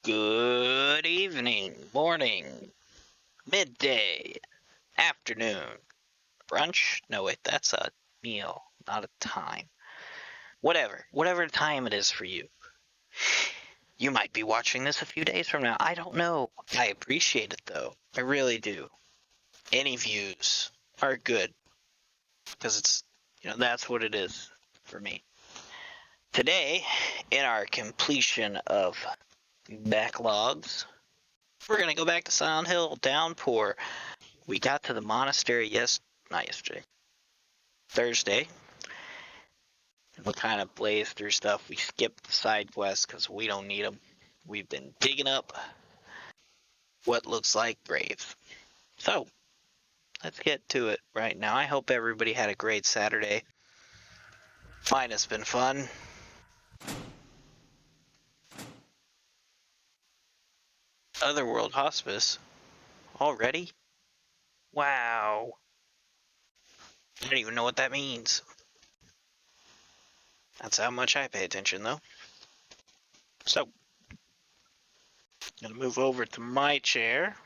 Good evening, morning, midday, afternoon, brunch? No, wait, that's a meal, not a time. Whatever time it is for you. You might be watching this a few days from now. I don't know. I appreciate it though. I really do. Any views are good because that's what it is for me. Today, in our completion of backlogs, we're going to go back to Silent Hill Downpour. We got to the monastery not yesterday, Thursday. We kind of blazed through stuff. We skipped the side quests because we don't need them. We've been digging up what looks like graves. So, let's get to it right now. I hope everybody had a great Saturday. Mine has been fun. Otherworld Hospice. Already? Wow. I don't even know what that means. That's how much I pay attention, though. So, I'm gonna move over to my chair.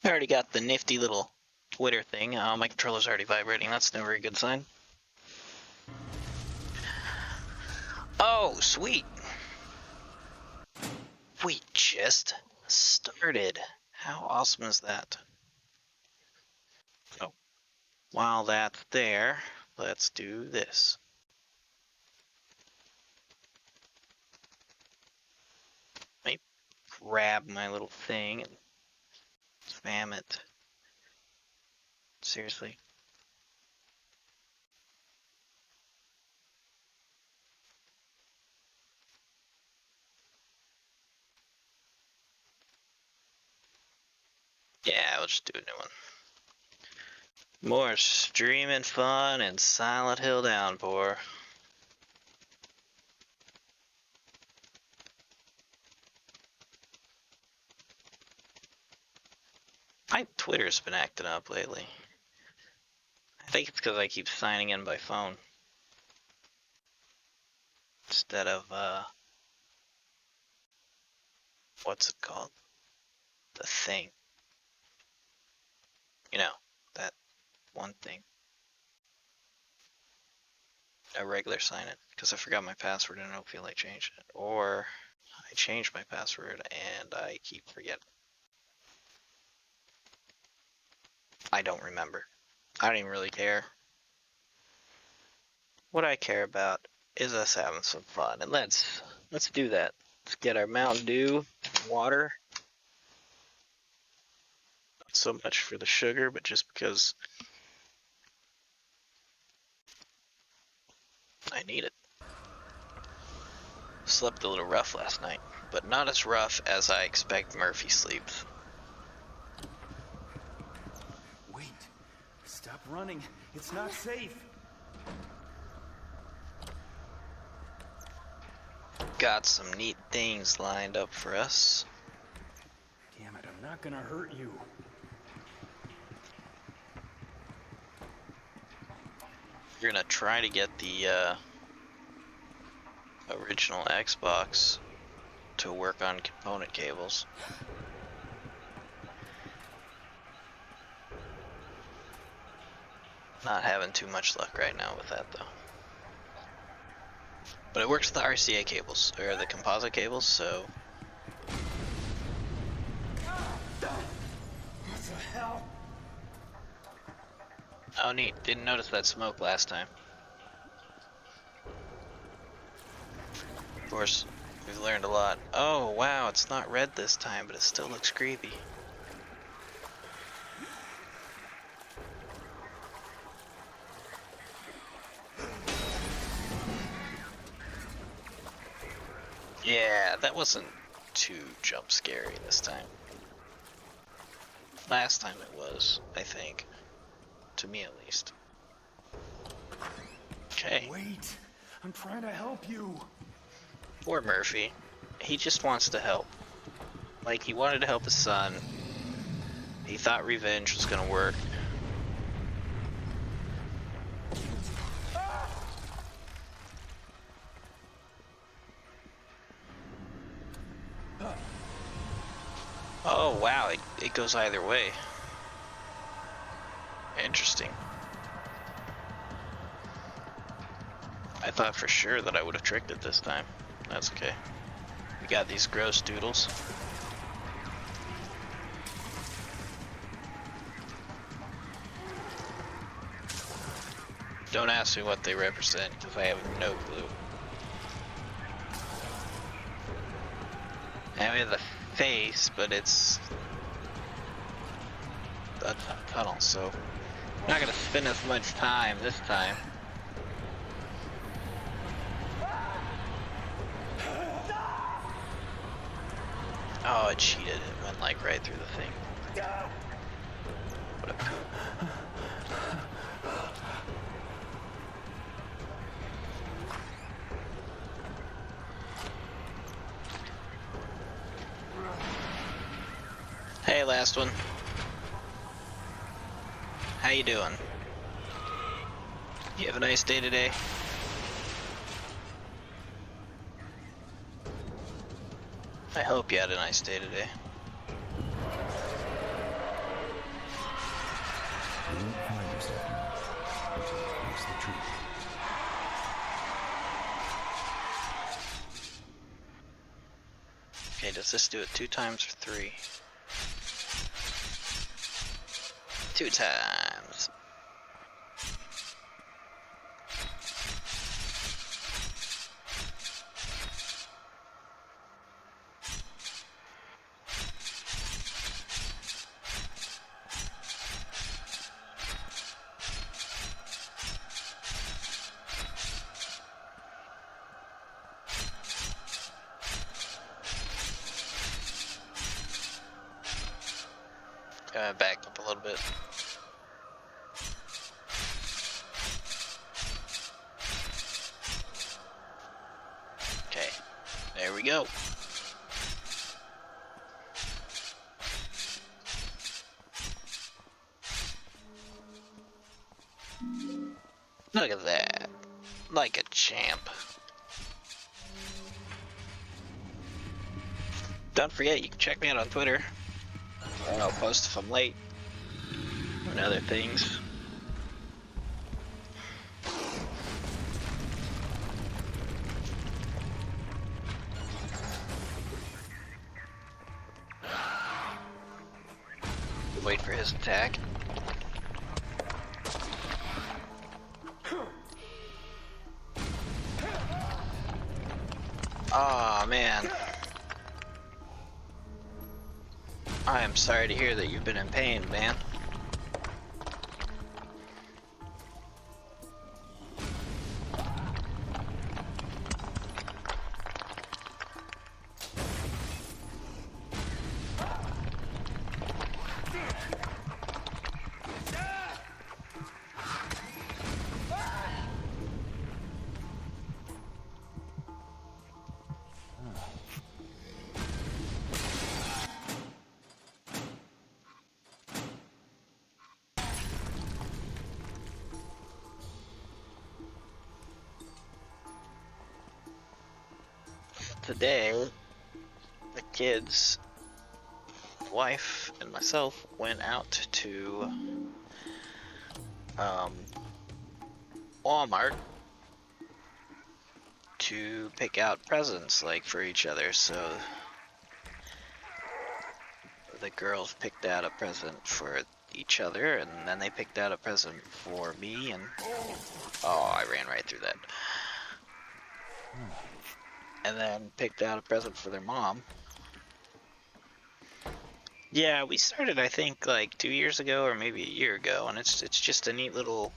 I already got the nifty little Twitter thing. My controller's already vibrating. That's never a good sign. Oh, sweet. We just started. How awesome is that? So, while that's there, let's do this. Let me grab my little thing and spam it. Seriously. Yeah, we'll just do a new one. More streaming fun and Silent Hill Downpour. My Twitter's been acting up lately. I think it's because I keep signing in by phone. Instead of, what's it called? The thing. You know, that one thing. A regular sign in. Because I forgot my password and I don't feel like changing it. Or I changed my password and I keep forgetting. I don't remember. I don't even really care. What I care about is us having some fun. And let's do that. Let's get our Mountain Dew, water. Not so much for the sugar, but just because I need it. Slept a little rough last night, but not as rough as I expect Murphy sleeps. Wait. Stop running. It's not safe. Got some neat things lined up for us. Damn it, I'm not gonna hurt you. You're gonna try to get the original Xbox to work on component cables. Not having too much luck right now with that though. But it works with the RCA cables, or the composite cables, so... What the hell? Oh neat, didn't notice that smoke last time. Of course, we've learned a lot. Oh wow, it's not red this time, but it still looks creepy. Yeah, that wasn't too jump scary this time. Last time it was, I think. To me at least. Okay. Wait. I'm trying to help you. Poor Murphy. He just wants to help. Like, he wanted to help his son. He thought revenge was gonna work. Oh wow, it goes either way. Interesting. I thought for sure that I would have tricked it this time. That's okay. We got these gross doodles. Don't ask me what they represent, because I have no clue. I mean, the face, but it's a tunnel, so I'm not gonna spend as much time this time. Oh, it cheated. It went like right through the thing. What a poop. Hey, last one. How you doing? You have a nice day today? I hope you had a nice day today. You won't find yourself now until you face the truth. Okay, does this do it 2 times or 3? 2 times. Back up a little bit. Okay, there we go. Look at that. Like a champ. Don't forget, you can check me out on Twitter. I'll post if I'm late. And other things. Wait for his attack. Aw, man. I am sorry to hear that you've been in pain, man. Today, the kids, wife, and myself went out to Walmart to pick out presents, like, for each other. So the girls picked out a present for each other, and then they picked out a present for me, and oh, I ran right through that. And then picked out a present for their mom. Yeah, we started, I think, like 2 years ago or maybe a year ago, and it's just a neat little,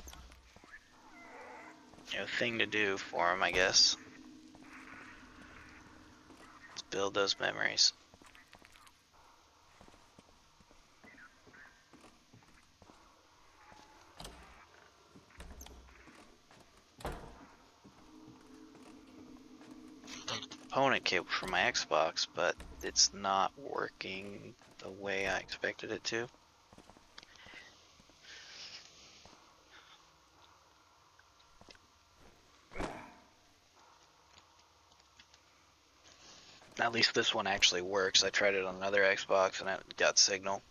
thing to do for them, I guess. Let's build those memories. Component cable for my Xbox, but it's not working the way I expected it to. At least this one actually works. I tried it on another Xbox and it got signal.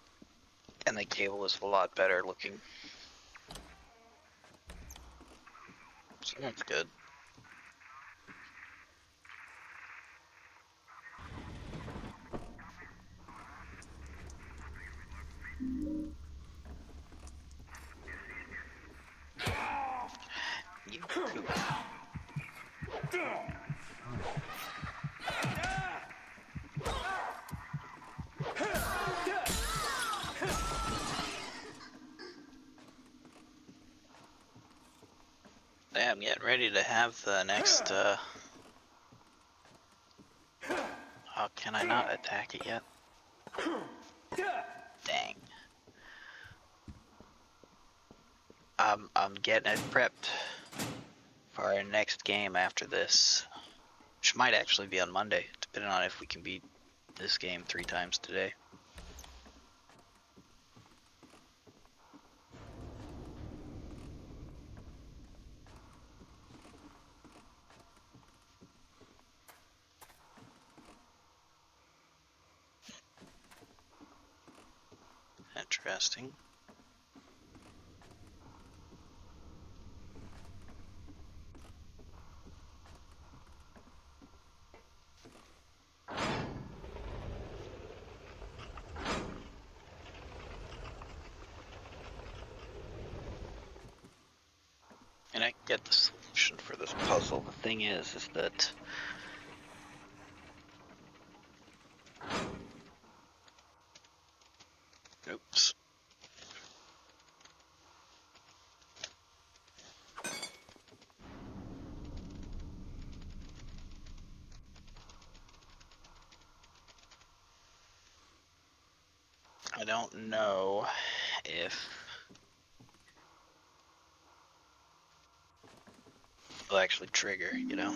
And the cable is a lot better looking. So that's good. You poop. I'm getting ready to have the next, oh, can I not attack it yet? Dang. I'm getting it prepped for our next game after this, which might actually be on Monday, depending on if we can beat this game 3 times today. Interesting. And I get the solution for this puzzle. The thing is that oops. I don't know if it'll actually trigger, you know?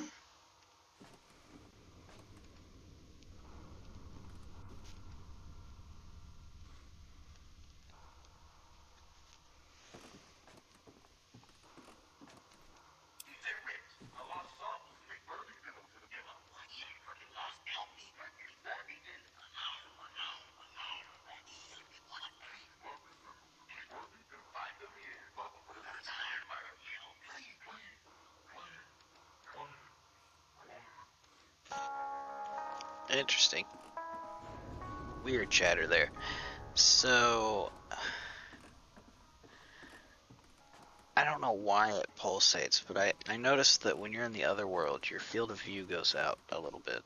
Interesting. Weird chatter there. So, I don't know why it pulsates, but I noticed that when you're in the other world, your field of view goes out a little bit.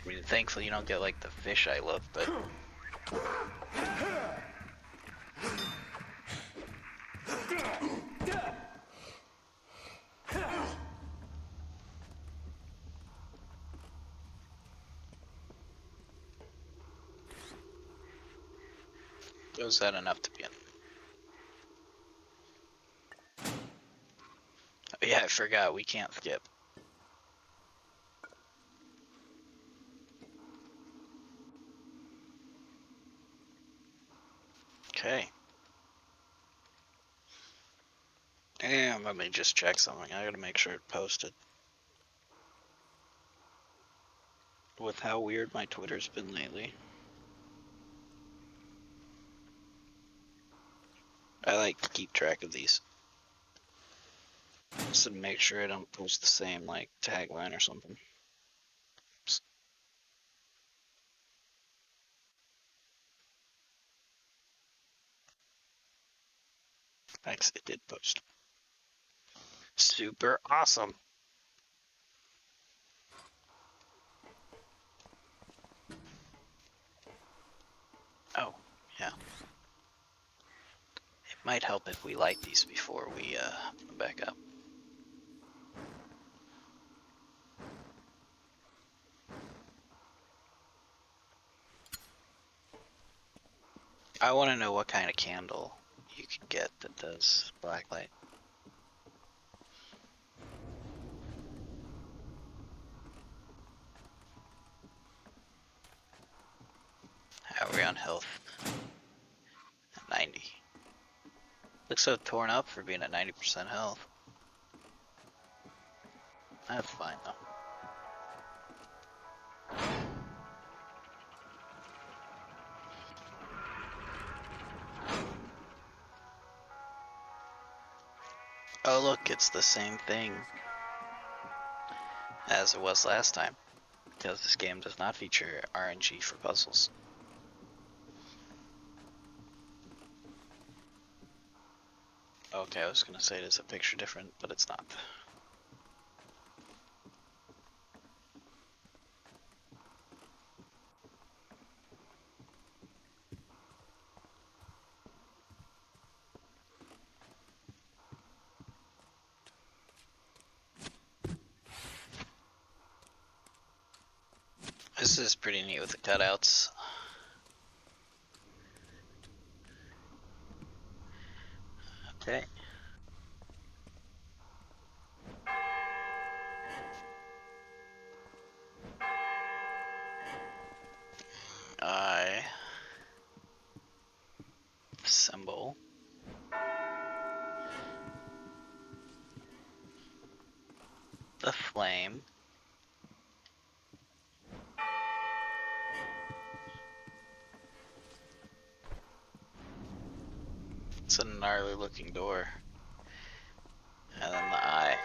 I mean, thankfully you don't get like the fisheye look, but was that enough to be in? Oh, yeah, I forgot we can't skip. Okay. And let me just check something. I gotta make sure it posted. With how weird my Twitter's been lately. I like to keep track of these. Just to make sure I don't post the same, like, tagline or something. Oops. Thanks, it did post. Super awesome. Oh, yeah. It might help if we light these before we back up. I want to know what kind of candle you can get that does black light. How are we on health? 90. Looks so torn up for being at 90% health. That's fine though. Oh look, it's the same thing as it was last time, because this game does not feature RNG for puzzles. Okay, I was gonna say it is a picture different, but it's not. This is pretty neat with the cutouts. Okay. I assemble the flame. It's a gnarly looking door. And then the eye.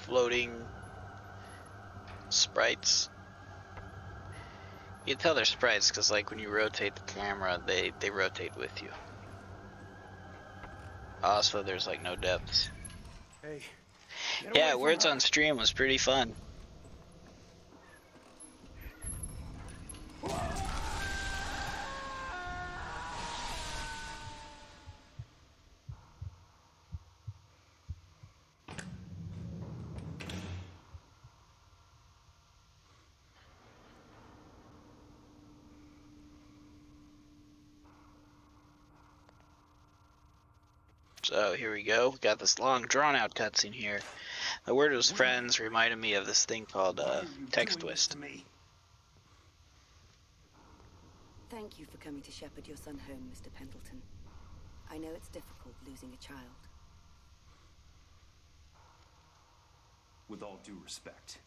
Floating sprites. You can tell they're sprites because, like, when you rotate the camera, they rotate with you. Also, there's like no depths. Hey. Yeah, Words on Stream was pretty fun. So here we go. We got this long, drawn-out cutscene here. The word was friends reminded me of this thing called text twist. Thank you for coming to shepherd your son home, Mr. Pendleton. I know it's difficult losing a child. With all due respect,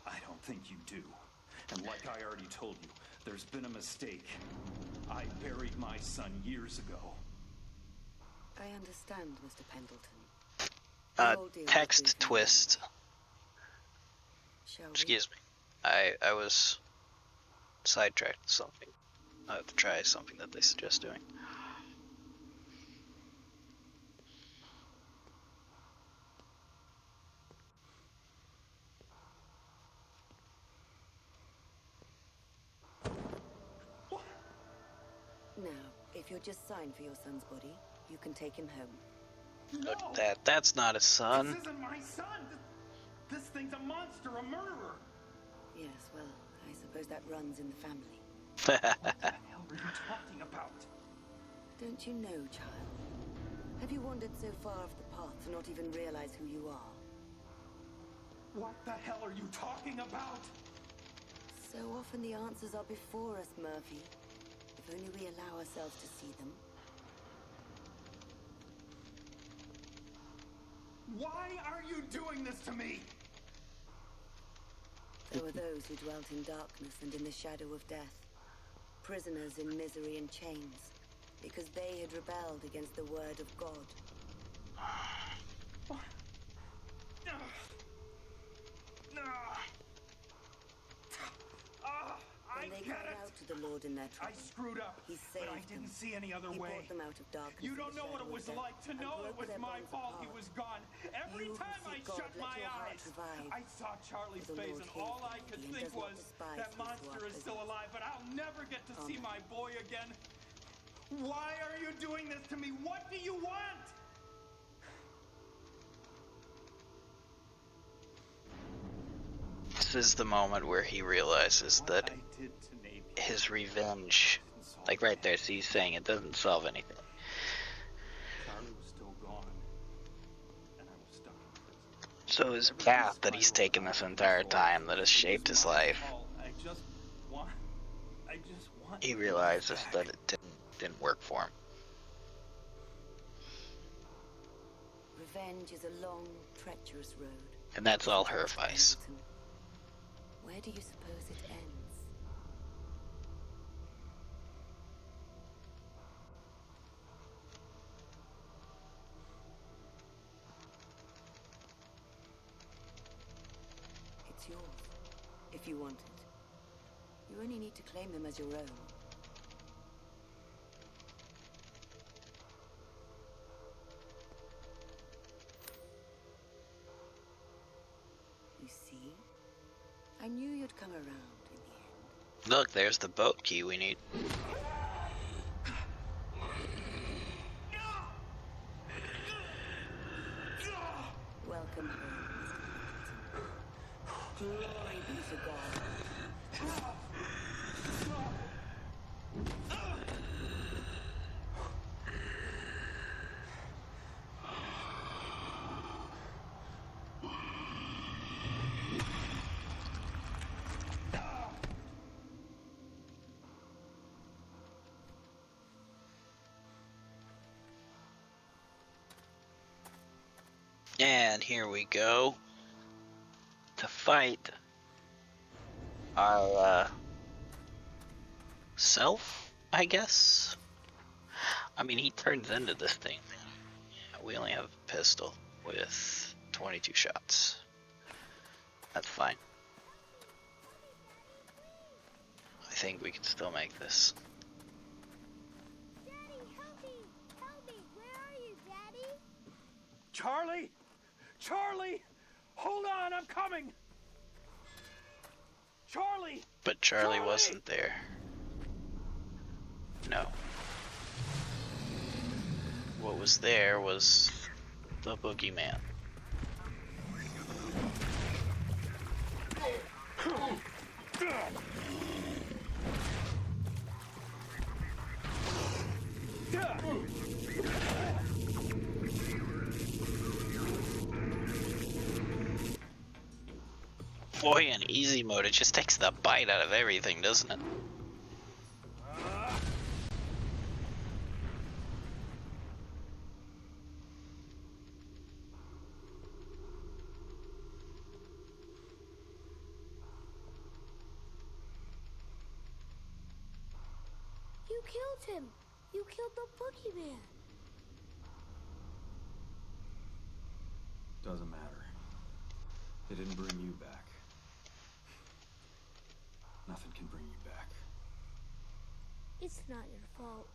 I don't think you do. And like I already told you, there's been a mistake. I buried my son years ago. I understand, Mr. Pendleton. Text twist. Shall we? Excuse me. I was sidetracked with something. I have to try something that they suggest doing. Now, if you'll just sign for your son's body, you can take him home. No! Look at that. That's not his son. This isn't my son! This thing's a monster, a murderer! Yes, well, I suppose that runs in the family. What the hell are you talking about? Don't you know, child? Have you wandered so far off the path to not even realize who you are? What the hell are you talking about? So often the answers are before us, Murphy. If only we allow ourselves to see them. Why are you doing this to me? There were those who dwelt in darkness and in the shadow of death. Prisoners in misery and chains, because they had rebelled against the word of God. killed in their I trouble. screwed up, He but I saved didn't them. see any other He way. brought them out of darkness. You and don't the know what it shadow of was death, like to and know it broke was their my bonds fault he apart. was gone. Every You who time I seek God, shut let my your heart eyes, revive. I saw Charlie's For the face, Lord and hears all the I could needy and think does not was, despise that those who monster are is still present. alive, but I'll never get to see Amen. my boy again. Why are you doing this to me? What do you want? This is the moment where he realizes What that I did to Napier his revenge, didn't solve like right there, anything. he's saying it doesn't solve anything. Charlie was still gone, and I was stuck in prison. So his Everything path that he's spiraled taken out this of entire control. time that has It shaped was his my life, fault. I just want he my life realizes back. that it didn't work for him. Revenge is a long, treacherous road. And that's all Isn't her it, vice. Pendleton? Where do you suppose it ends? It's yours, if you want it. You only need to claim them as your own. You see? I knew you'd come around in the end. Look, there's the boat key we need. Welcome home, Mr. Pendleton. Glory be to God. And here we go to fight our self, I guess. I mean, he turns into this thing. We only have a pistol with 22 shots. That's fine. I think we can still make this. Daddy, help me! Help me! Where are you, Daddy? Charlie! Charlie! Hold on, I'm coming! Charlie! But Charlie wasn't there. No. What was there was the boogeyman. Boy, in easy mode, it just takes the bite out of everything, doesn't it? You killed him! You killed the boogeyman! Doesn't matter. They didn't bring you back. Nothing can bring you back. It's not your fault.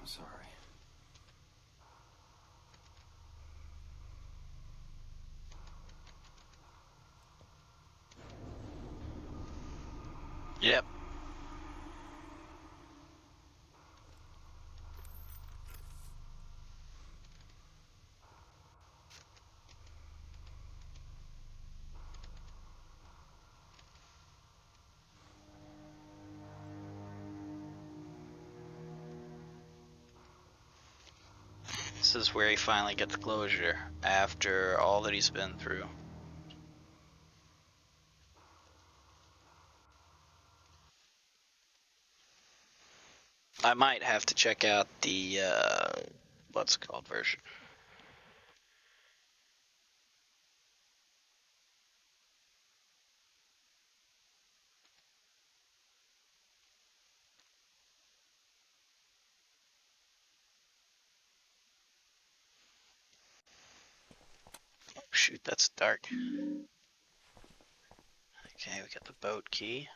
I'm sorry. Yep. This is where he finally gets closure after all that he's been through. I might have to check out the what's it called version. shoot, that's dark. Okay, we got the boat key.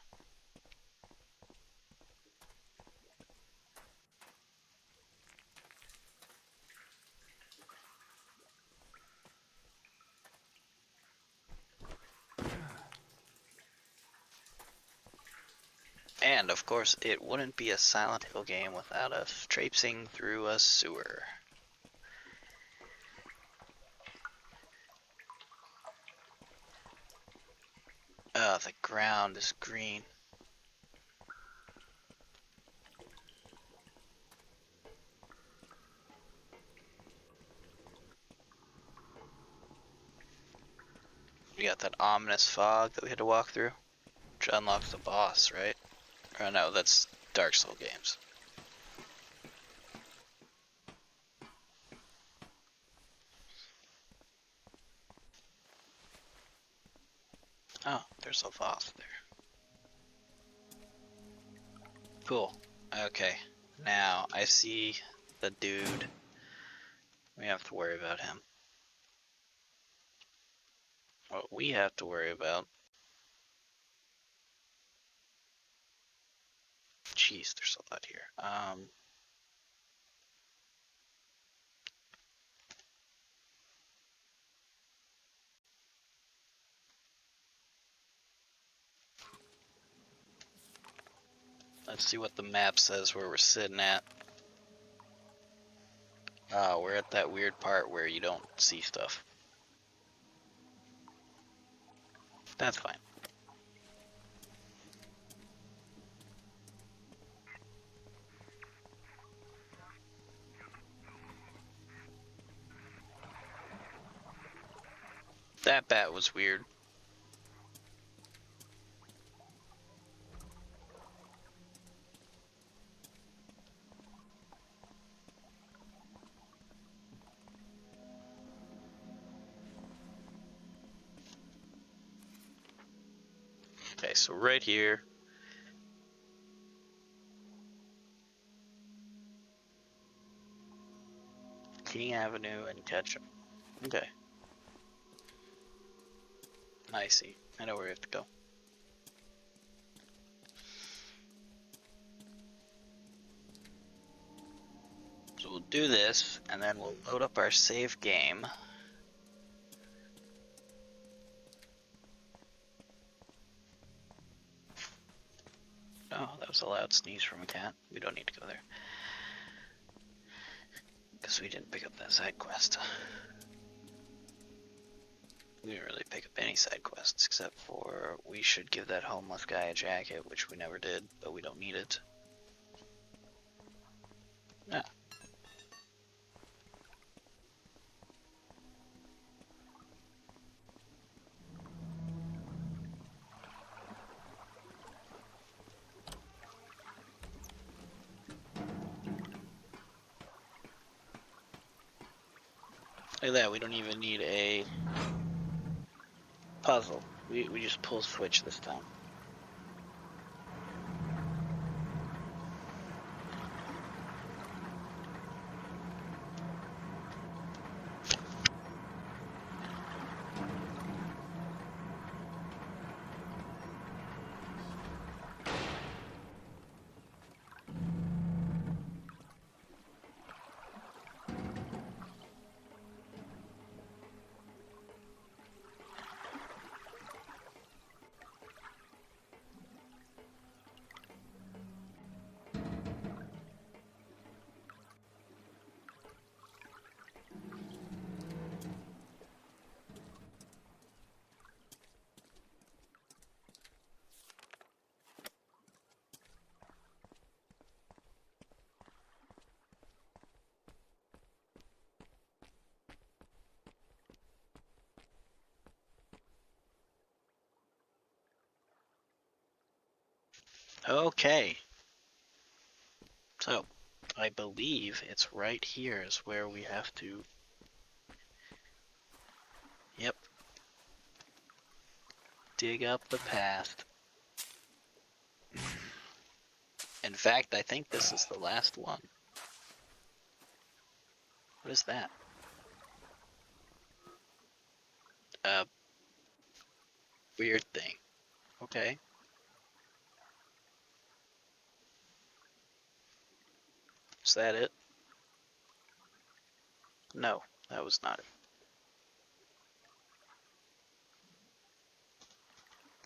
And of course, it wouldn't be a Silent Hill game without us traipsing through a sewer. Oh, the ground is green. We got that ominous fog that we had to walk through, which unlocks the boss, right? Oh no, that's Dark Soul games. Oh, there's a boss there. Cool. Okay, now I see the dude. We have to worry about him. What we have to worry about. Jeez, there's a lot here. Let's see what the map says where we're sitting at. We're at that weird part where you don't see stuff. That's fine. That bat was weird. Okay, so right here. King Avenue and Ketchum. Okay. I see. I know where we have to go. So we'll do this, and then we'll load up our save game. Oh, that was a loud sneeze from a cat. We don't need to go there. Because we didn't pick up that side quest. We didn't really pick up any side quests, except for we should give that homeless guy a jacket, which we never did, but we don't need it. Yeah. Look at that, we don't even need a puzzle. We just pull switch this time. Okay. So, I believe it's right here is where we have to... Yep. Dig up the past. In fact, I think this is the last one. What is that? weird thing. Okay. Is that it? No, that was not it.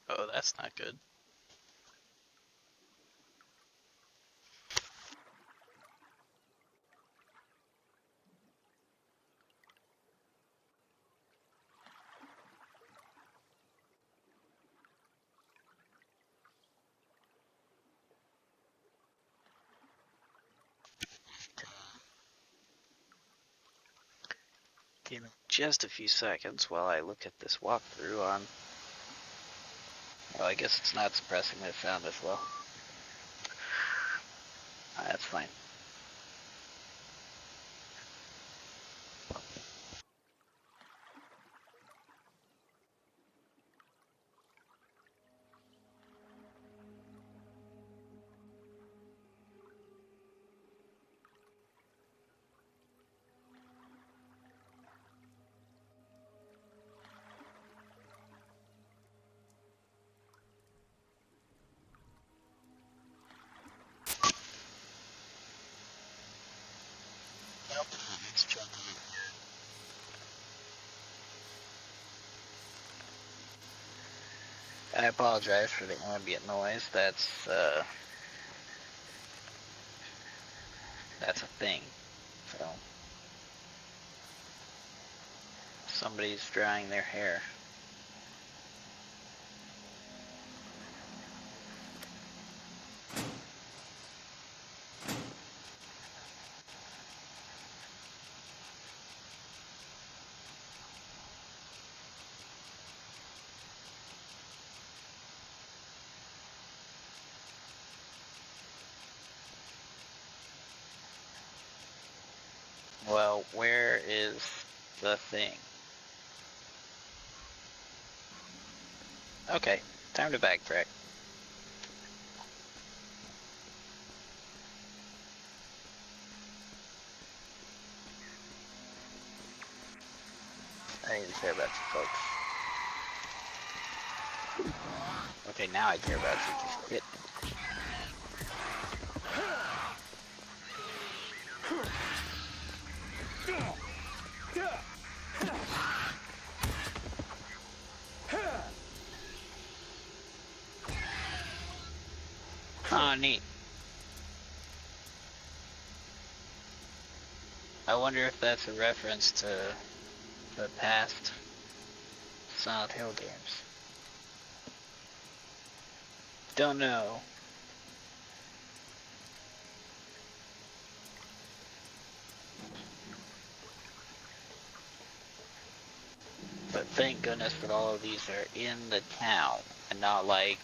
Oh, that's not good. Give me just a few seconds while I look at this walkthrough on... Well, I guess it's not suppressing the sound as well. That's fine. Nope. It's chunky. I apologize for the ambient noise. That's a thing. So somebody's drying their hair. Well, where is the thing? Okay, time to backtrack. I need to care about you folks. Okay, now I care about you. Just hit me. Oh, neat. I wonder if that's a reference to the past Silent Hill games. Don't know. But thank goodness that all of these are in the town and not like,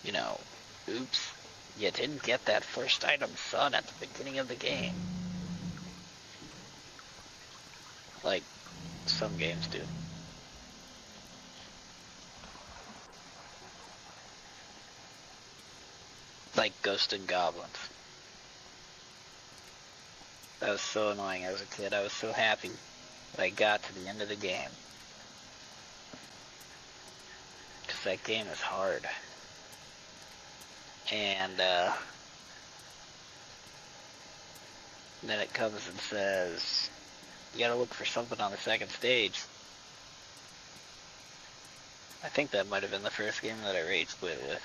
you know, oops, you didn't get that first item, son, at the beginning of the game. Like some games do. Like Ghost and Goblins. That was so annoying as a kid. I was so happy that I got to the end of the game. Because that game is hard. And then it comes and says, you gotta look for something on the second stage. I think that might have been the first game that I rage quit with.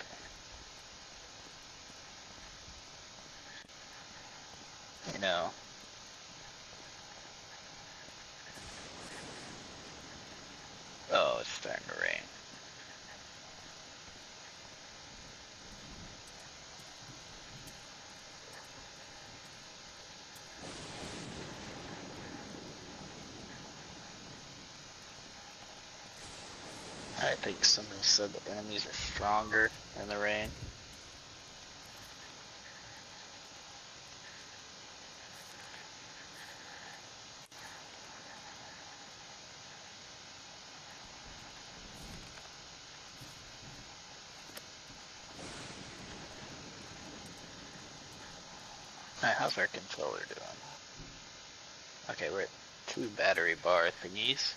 You know. Oh, it's starting to rain. I think somebody said the enemies are stronger in the rain. Alright, how's our controller doing? Okay, we're at 2 battery bar thingies.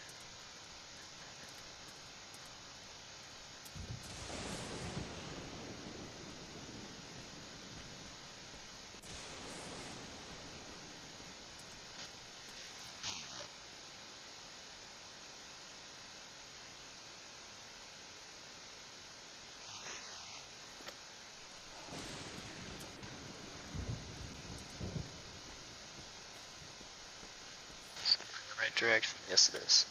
direction? Yes, it is.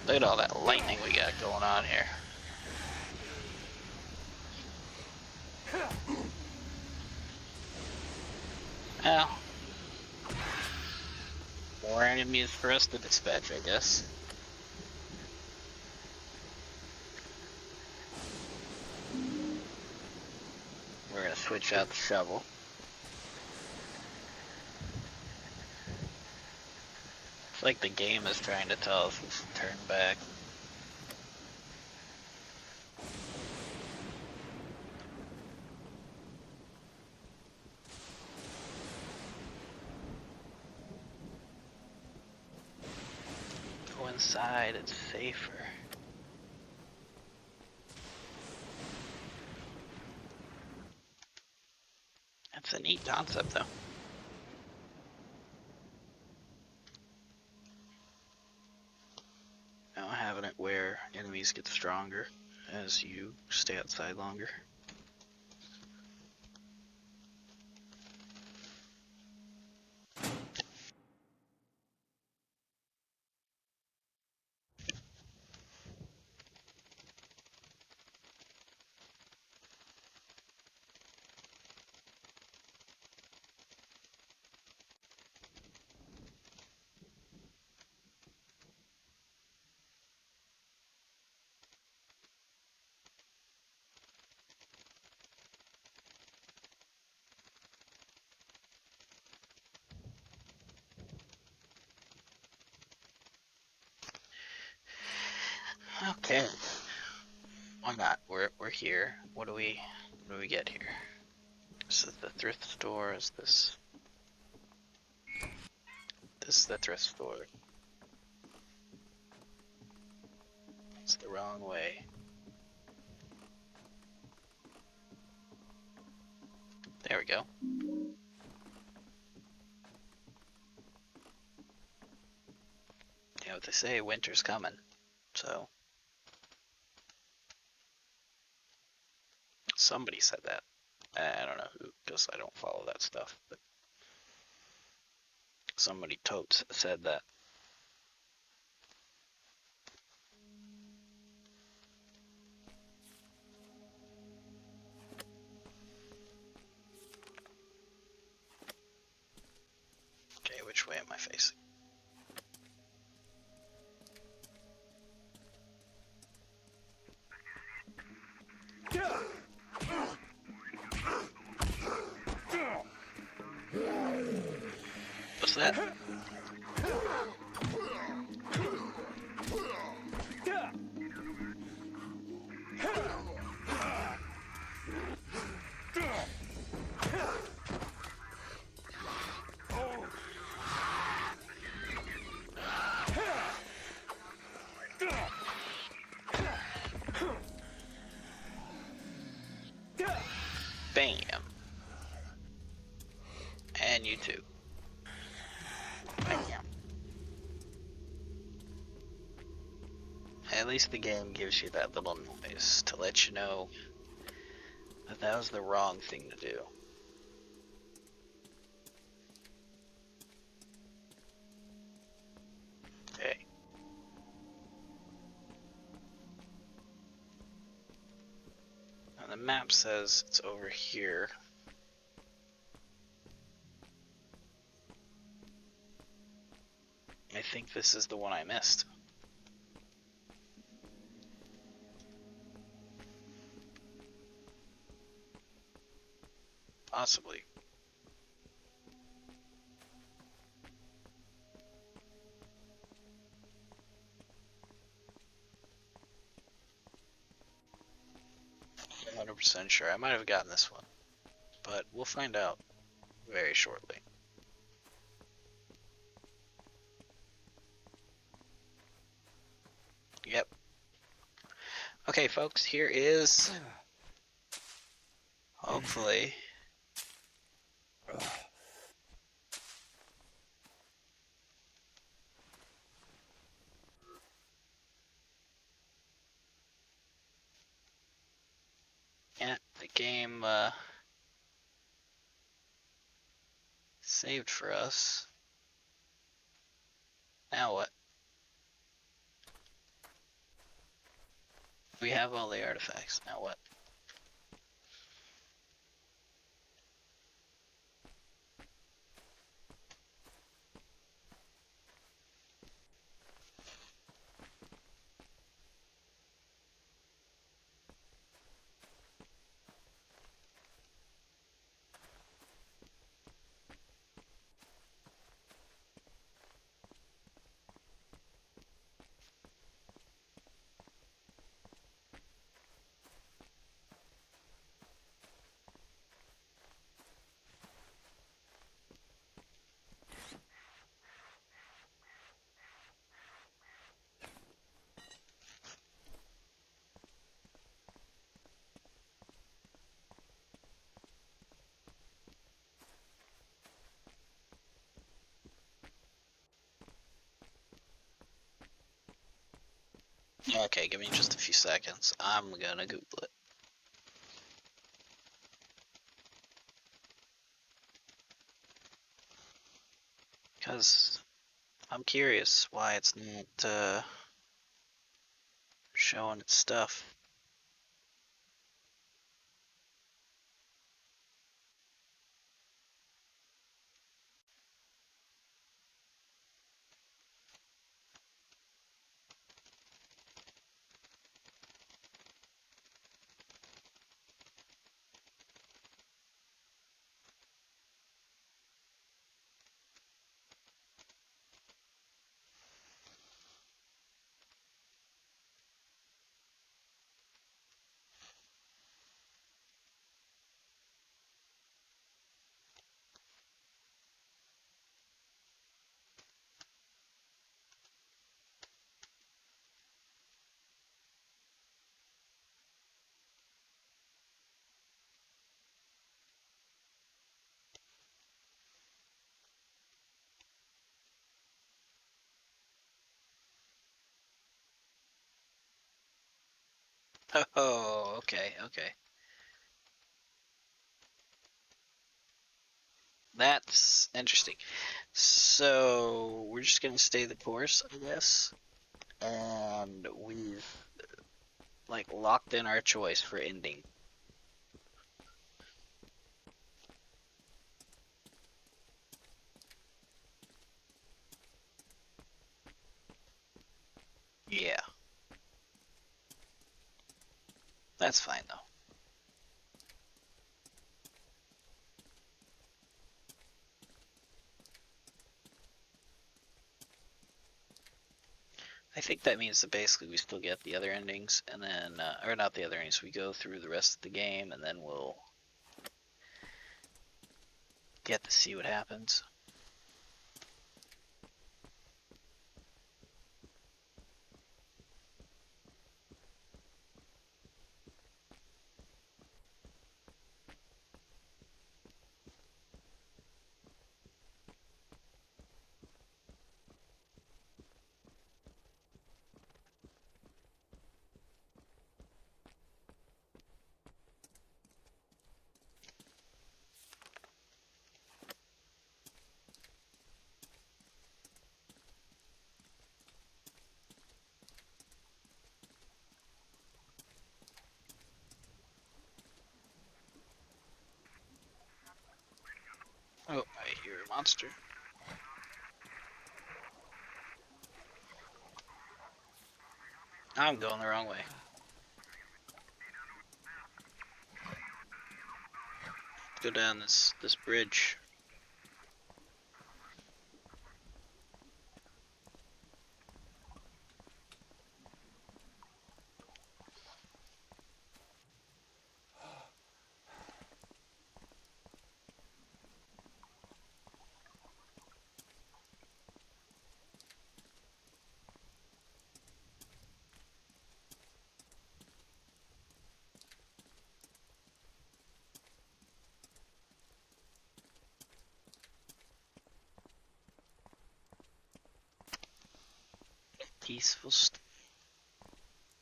Look at all that lightning we got going on here. Well, more enemies for us to dispatch, I guess. We're gonna switch out the shovel. It's like the game is trying to tell us we should turn back. Go inside, it's safer. That's a neat concept, though. Now having it where enemies get stronger as you stay outside longer. Okay. Why not? We're here. What do we get here? This is the thrift store. Is this? This is the thrift store. It's the wrong way. There we go. You know what they say, winter's coming. So somebody said that. I don't know who, because I don't follow that stuff, but somebody totes said that. Okay, which way am I facing? What's that? Bam. And you too. Bam. At least the game gives you that little noise to let you know that that was the wrong thing to do. Okay. And the map says it's over here. I think this is the one I missed. Possibly. I'm 100% sure. I might have gotten this one, but we'll find out very shortly. Yep. Okay, folks, here is Hopefully. Yeah, the game saved for us. Now what? We have all the artifacts. Now what? Okay, give me just a few seconds. I'm gonna Google it. Because I'm curious why it's not showing its stuff. Oh, okay, okay. That's interesting. So we're just gonna stay the course, I guess. And we've like locked in our choice for ending. Yeah, that's fine though. I think that means that basically we still get the other endings, and then, or not the other endings, we go through the rest of the game, and then we'll get to see what happens. Oh, I hear a monster. I'm going the wrong way. Go down this bridge. peaceful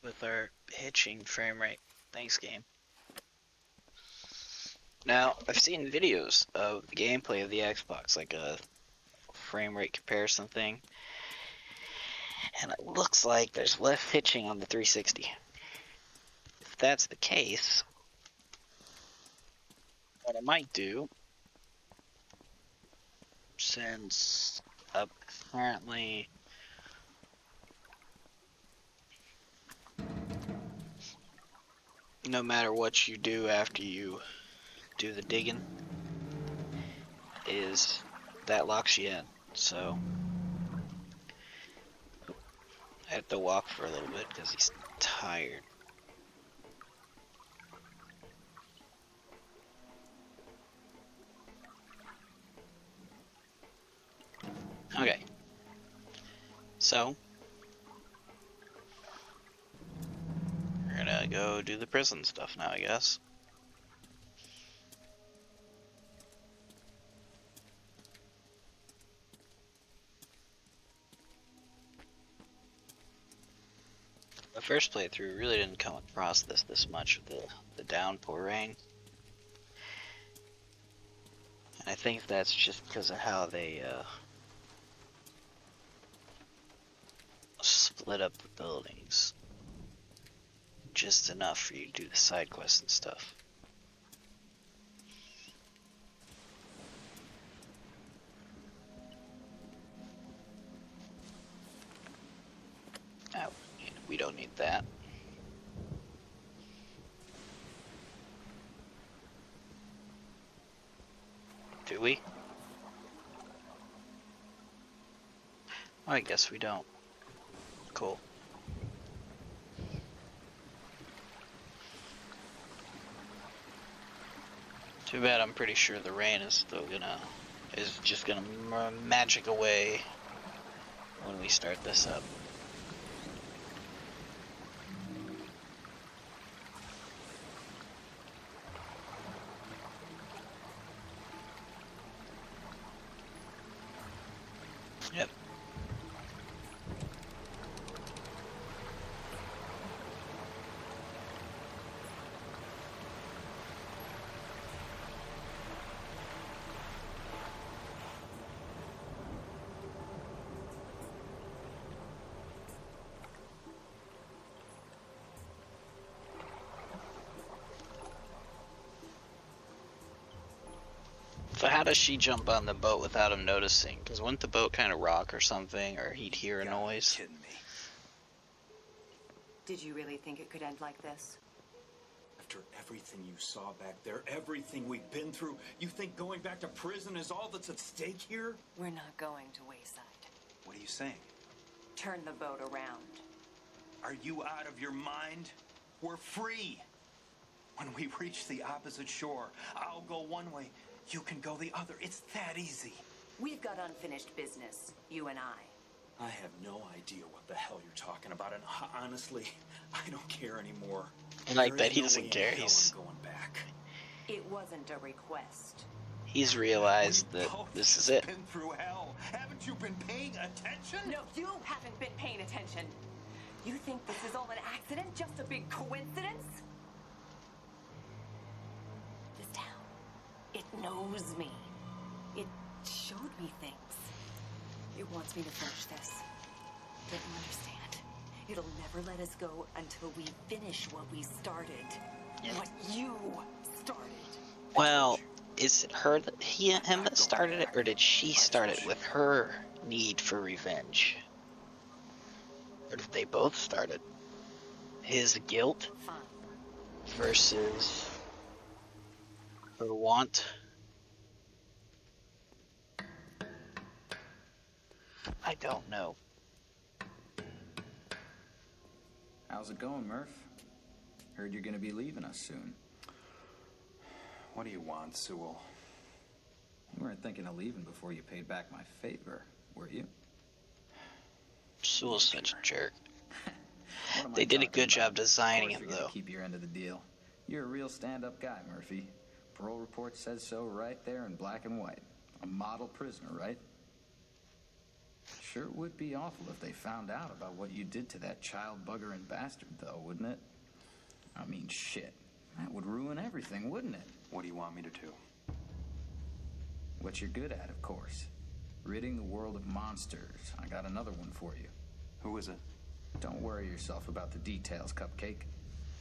with our hitching frame rate. Thanks, game. Now, I've seen videos of the gameplay of the Xbox, like a frame rate comparison thing, and it looks like there's less hitching on the 360. If that's the case, what I might do, since apparently no matter what you do after you do the digging, is that locks you in. So I have to walk for a little bit because he's tired. Okay. So we're gonna go do the prison stuff now, I guess. The first playthrough really didn't come across this much with the downpour rain. And I think that's just because of how they split up the buildings. Just enough for you to do the side quests and stuff. Oh, we don't need that. Do we? I guess we don't. Cool. Too bad. I'm pretty sure the rain is just gonna magic away when we start this up. Yep. So how does she jump on the boat without him noticing? Because wouldn't the boat kind of rock or something, or he'd hear a noise? Kidding me. Did you really think it could end like this? After everything you saw back there, everything we've been through, you think going back to prison is all that's at stake here? We're not going to Wayside. What are you saying? Turn the boat around. Are you out of your mind? We're free. When we reach the opposite shore, I'll go one way, you can go the other. It's that easy. We've got unfinished business, you and I. I have no idea what the hell you're talking about, and honestly, I don't care anymore. Like that, he doesn't care. I'm going back. It wasn't a request. He's realized that this is it. Been through hell. Haven't you been paying attention? No, you haven't been paying attention. You think this is all an accident? Just a big coincidence? This town, it knows me. It showed me things. It wants me to finish this. Don't you understand? It'll never let us go until we finish what we started. What you started. Well, is it him that started it, or did she start it with her need for revenge? Or did they both start it? His guilt Fine. versus her want? I don't know. How's it going, Murph? Heard you're gonna be leaving us soon. What do you want, Sewell? You weren't thinking of leaving before you paid back my favor, were you? Sewell's such a jerk. What am I They did a talking good job about? designing Of course him, you're gonna though. keep your end of the deal. You're a real stand-up guy, Murphy. Parole report says so right there in black and white. A model prisoner, right? Sure would be awful if they found out about what you did to that child bugger and bastard, though, wouldn't it? I mean, shit. That would ruin everything, wouldn't it? What do you want me to do? What you're good at, of course. Ridding the world of monsters. I got another one for you. Who is it? Don't worry yourself about the details, Cupcake.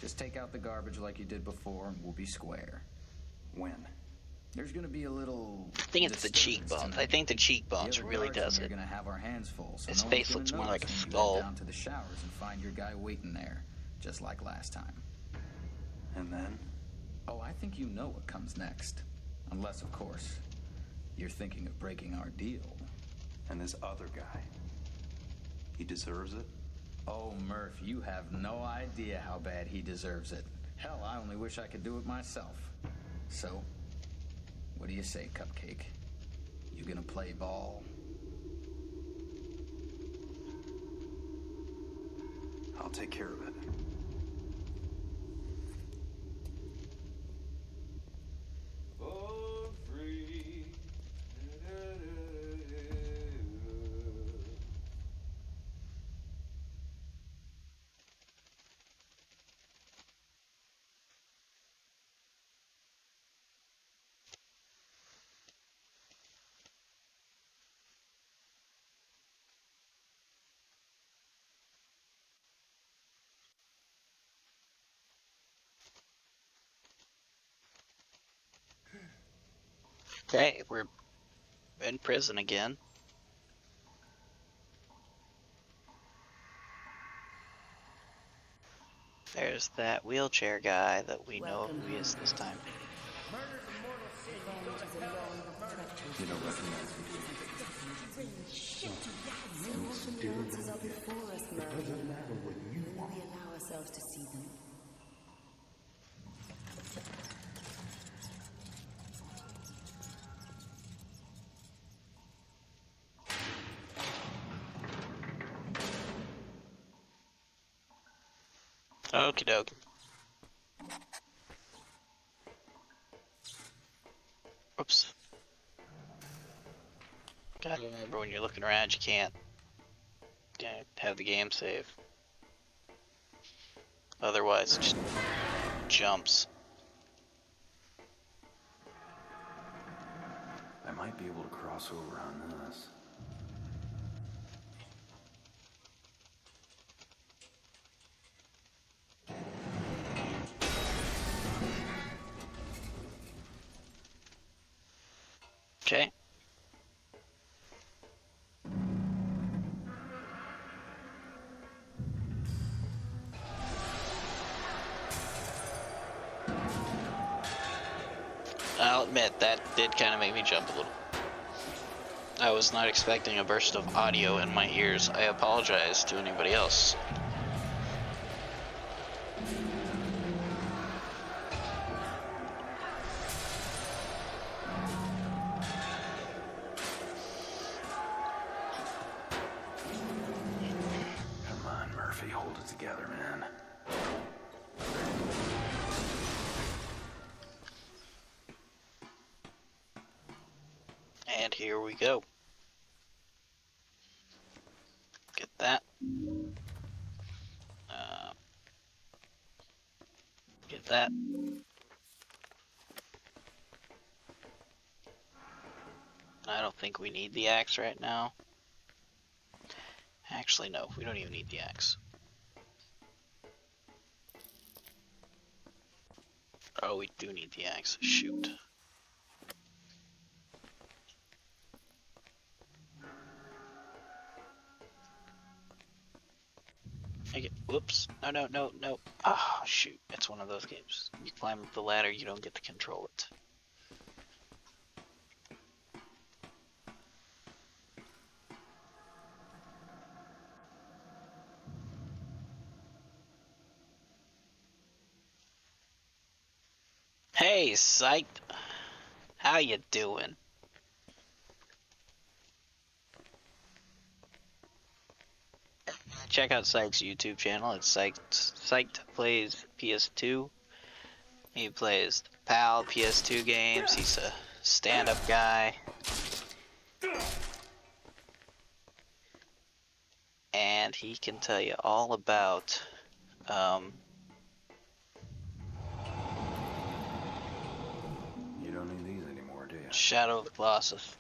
Just take out the garbage like you did before and we'll be square. When? There's gonna be a little... I think it's the cheekbones. I think the cheekbones really does it. You're gonna have our hands full, so His no face one's looks gonna more like a notice when you skull. head down to the showers and find your guy waiting there, just like last time. And then? Oh, I think you know what comes next. Unless, of course, you're thinking of breaking our deal. And this other guy, he deserves it? Oh, Murph, you have no idea how bad he deserves it. Hell, I only wish I could do it myself. So, what do you say, Cupcake? You gonna play ball? I'll take care of it. Okay, we're in prison again. There's that wheelchair guy that we know who he is this time. You don't recognize me, do you? Answers are before us, Merlin. It doesn't matter what you want. We allow ourselves to see them. Okie doke. Oops. Gotta remember when you're looking around, you can't have the game save. Otherwise, it just jumps. I might be able to cross over on this. Okay. I'll admit, that did kind of make me jump a little. I was not expecting a burst of audio in my ears. I apologize to anybody else. Come on, Murphy, hold it together, man. And here we go. Get that. Get that. I don't think we need the axe right now. Actually, no, we don't even need the axe. Oh, we do need the axe. Shoot. Whoops. No, no, no, no. Oh, shoot. It's one of those games. You climb up the ladder, you don't get to control it. Hey, Psyched. How you doing? Check out Psyched's YouTube channel. It's Psyched plays PS2. He plays PAL PS2 games. He's a stand-up guy. and he can tell you all about You don't need these anymore, do you? Shadow of the Colossus.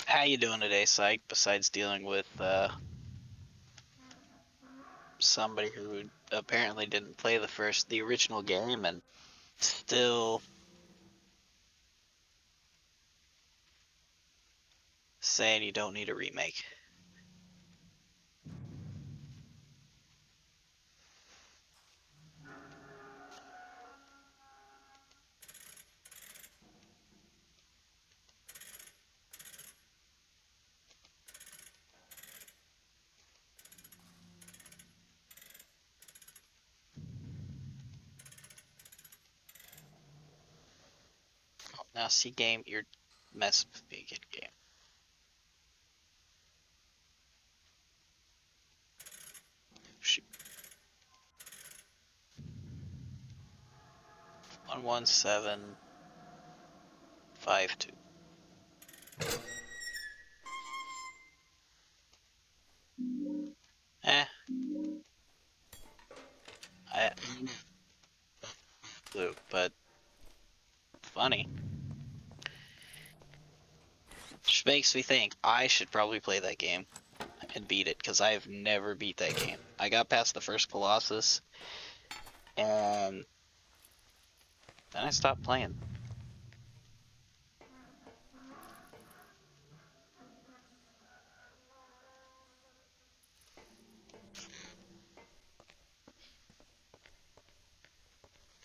How you doing today, Psych? Besides dealing with somebody who apparently didn't play the original game and still saying you don't need a remake. Now, see, game, you're messing with me again, game. Shoot. 11752. Eh. I blue, but funny. Which makes me think I should probably play that game and beat it, because I've never beat that game. I got past the first Colossus, and then I stopped playing.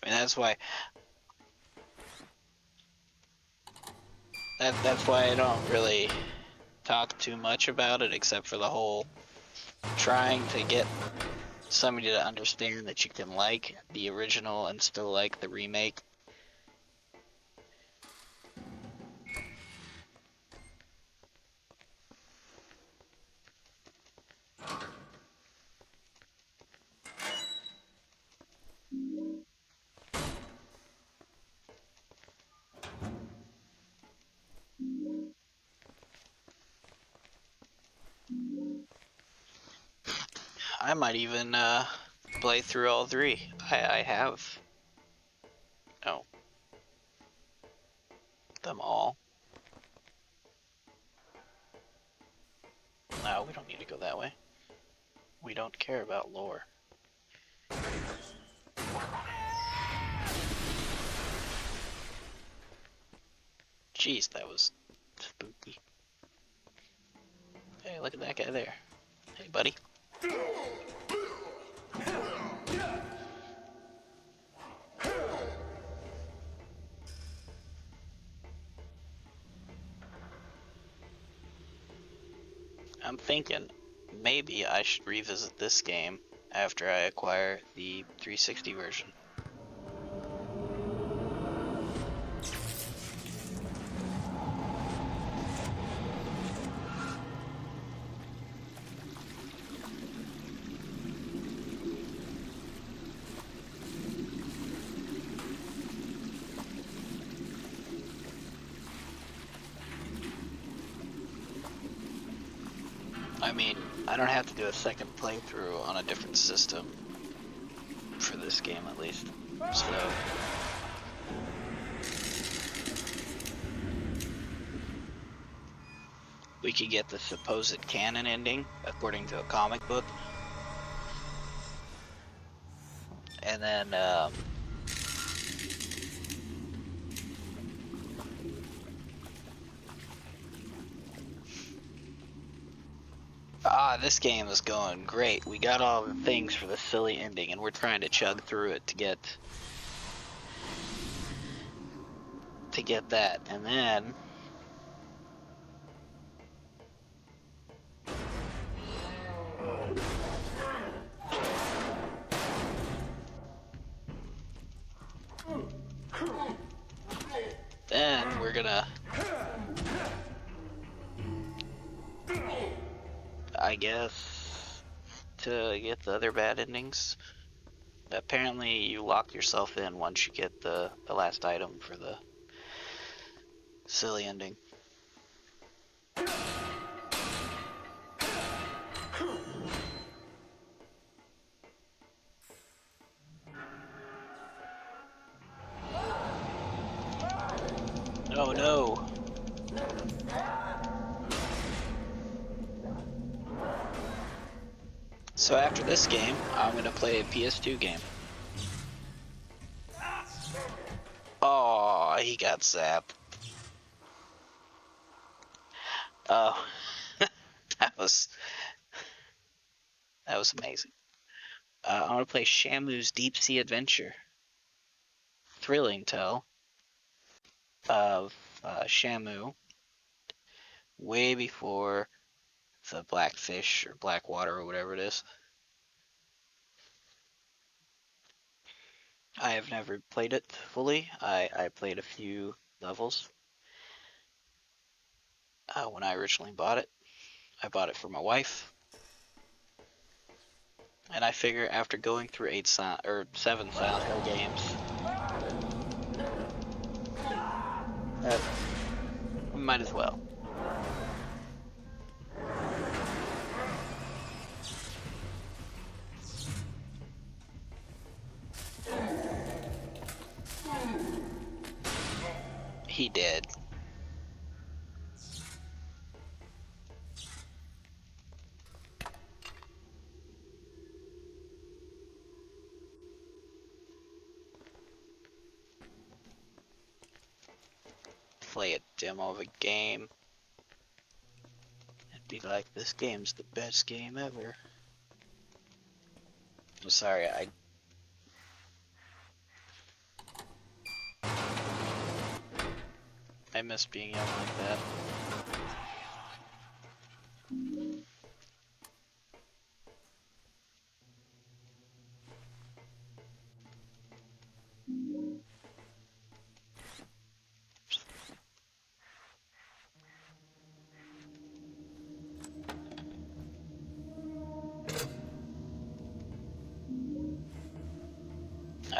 I mean, that's why I don't really talk too much about it, except for the whole trying to get somebody to understand that you can like the original and still like the remake. I might even play through all three. I have, oh, them all. No, we don't need to go that way. We don't care about lore. Jeez, that was spooky. Hey, look at that guy there. Hey, buddy. I'm thinking maybe I should revisit this game after I acquire the 360 version. I mean, I don't have to do a second playthrough on a different system for this game, at least. So we could get the supposed canon ending according to a comic book, and then this game is going great. We got all the things for the silly ending, and we're trying to chug through it to get that, and then we're gonna, I guess, to get the other bad endings, Apparently, you lock yourself in once you get the last item for the silly ending. Oh no! So after this game, I'm gonna play a PS2 game. Oh, he got zapped. Oh, that was amazing. I'm gonna play Shamu's Deep Sea Adventure. Thrilling tale of Shamu way before the Blackfish or Blackwater or whatever it is. I have never played it fully. I played a few levels when I originally bought it. I bought it for my wife. And I figure after going through 7 Silent Hill games, might as well. He did. Play a demo of a game and be like, this game's the best game ever. I'm sorry, I miss being young like that.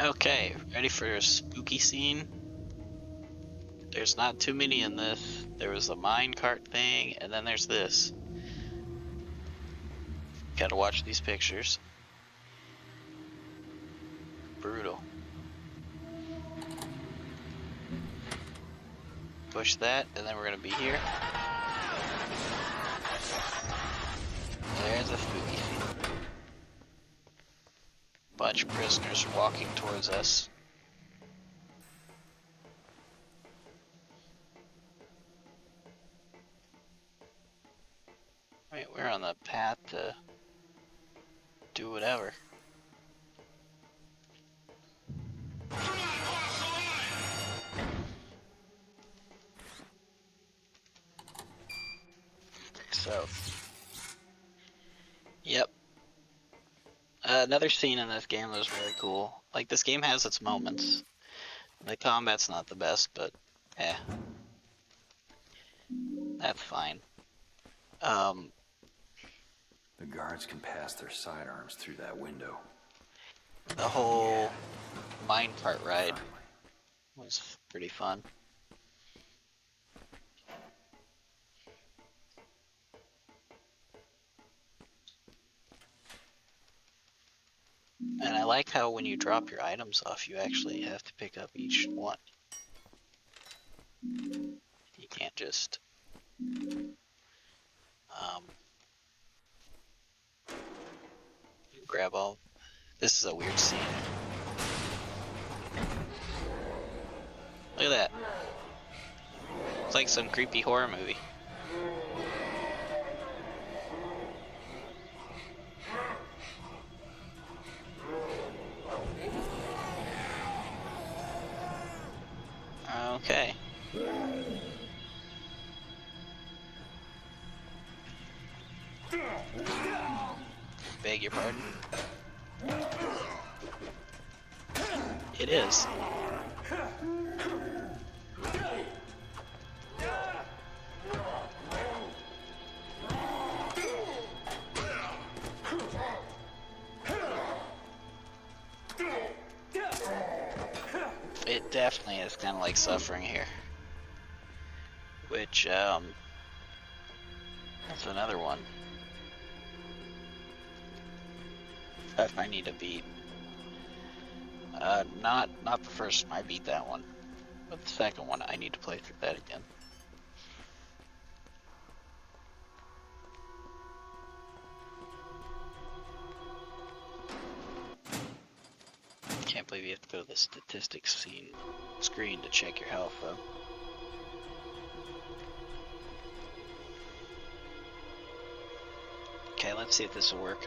Okay, ready for a spooky scene? There's not too many in this. There was a minecart thing, and then there's this. Gotta watch these pictures. Brutal. Push that, and then we're gonna be here. There's a spooky scene. Bunch of prisoners walking towards us. Wait, we're on the path to do whatever. So, yep. Another scene in this game that was really cool. Like, this game has its moments. The combat's not the best, but that's fine. The guards can pass their sidearms through that window. The whole minecart ride was pretty fun. And I like how when you drop your items off, you actually have to pick up each one. You can't just grab all. This is a weird scene. Look at that. It's like some creepy horror movie. Okay. Beg your pardon? It is. like suffering here. Which, that's another one that I need to beat. Not the first time I beat that one, but the second one I need to play through that again. Can't believe you have to go to the statistics screen to check your health though. Okay, let's see if this will work.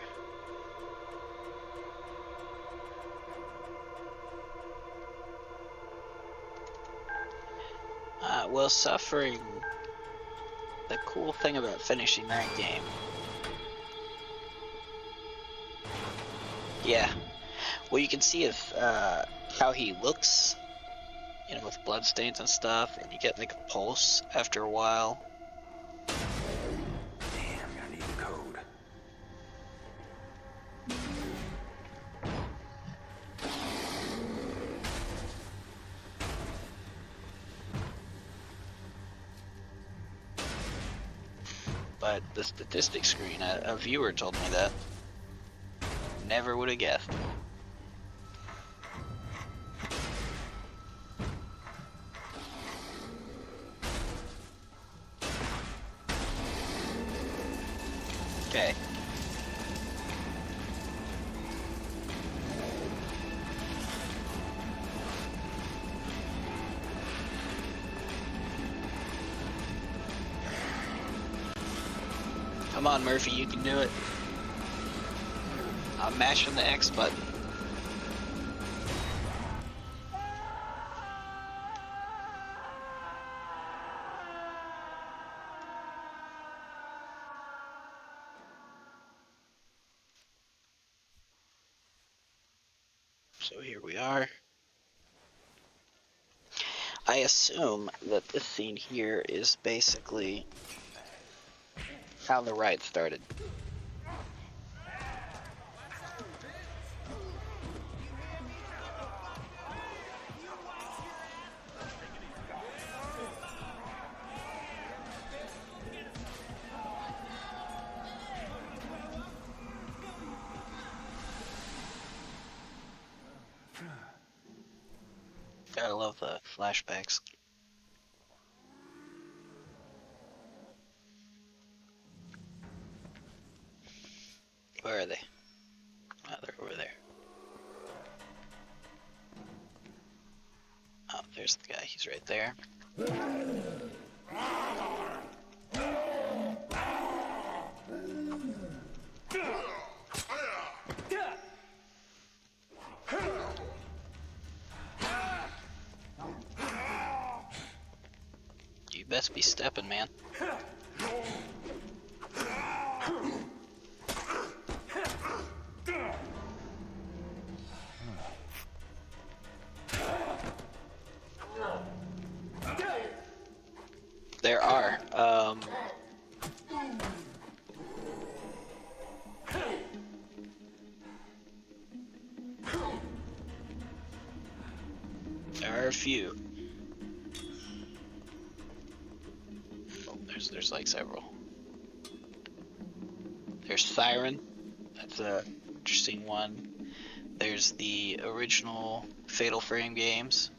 Well, suffering. The cool thing about finishing that game. Yeah. What you can see is how he looks, you know, with bloodstains and stuff, and you get like a pulse after a while. Damn, I need the code. But the statistics screen, a viewer told me that. Never would have guessed. Okay. Come on, Murphy, you can do it. I'm mashing the X button. So here we are. I assume that this scene here is basically how the ride started. Gotta love the flashbacks. Where are they? Oh, they're over there. Oh, there's the guy. He's right there. You best be stepping, man. There are, there are a few. Oh, there's like several. There's Siren. That's a interesting one. There's the original Fatal Frame games.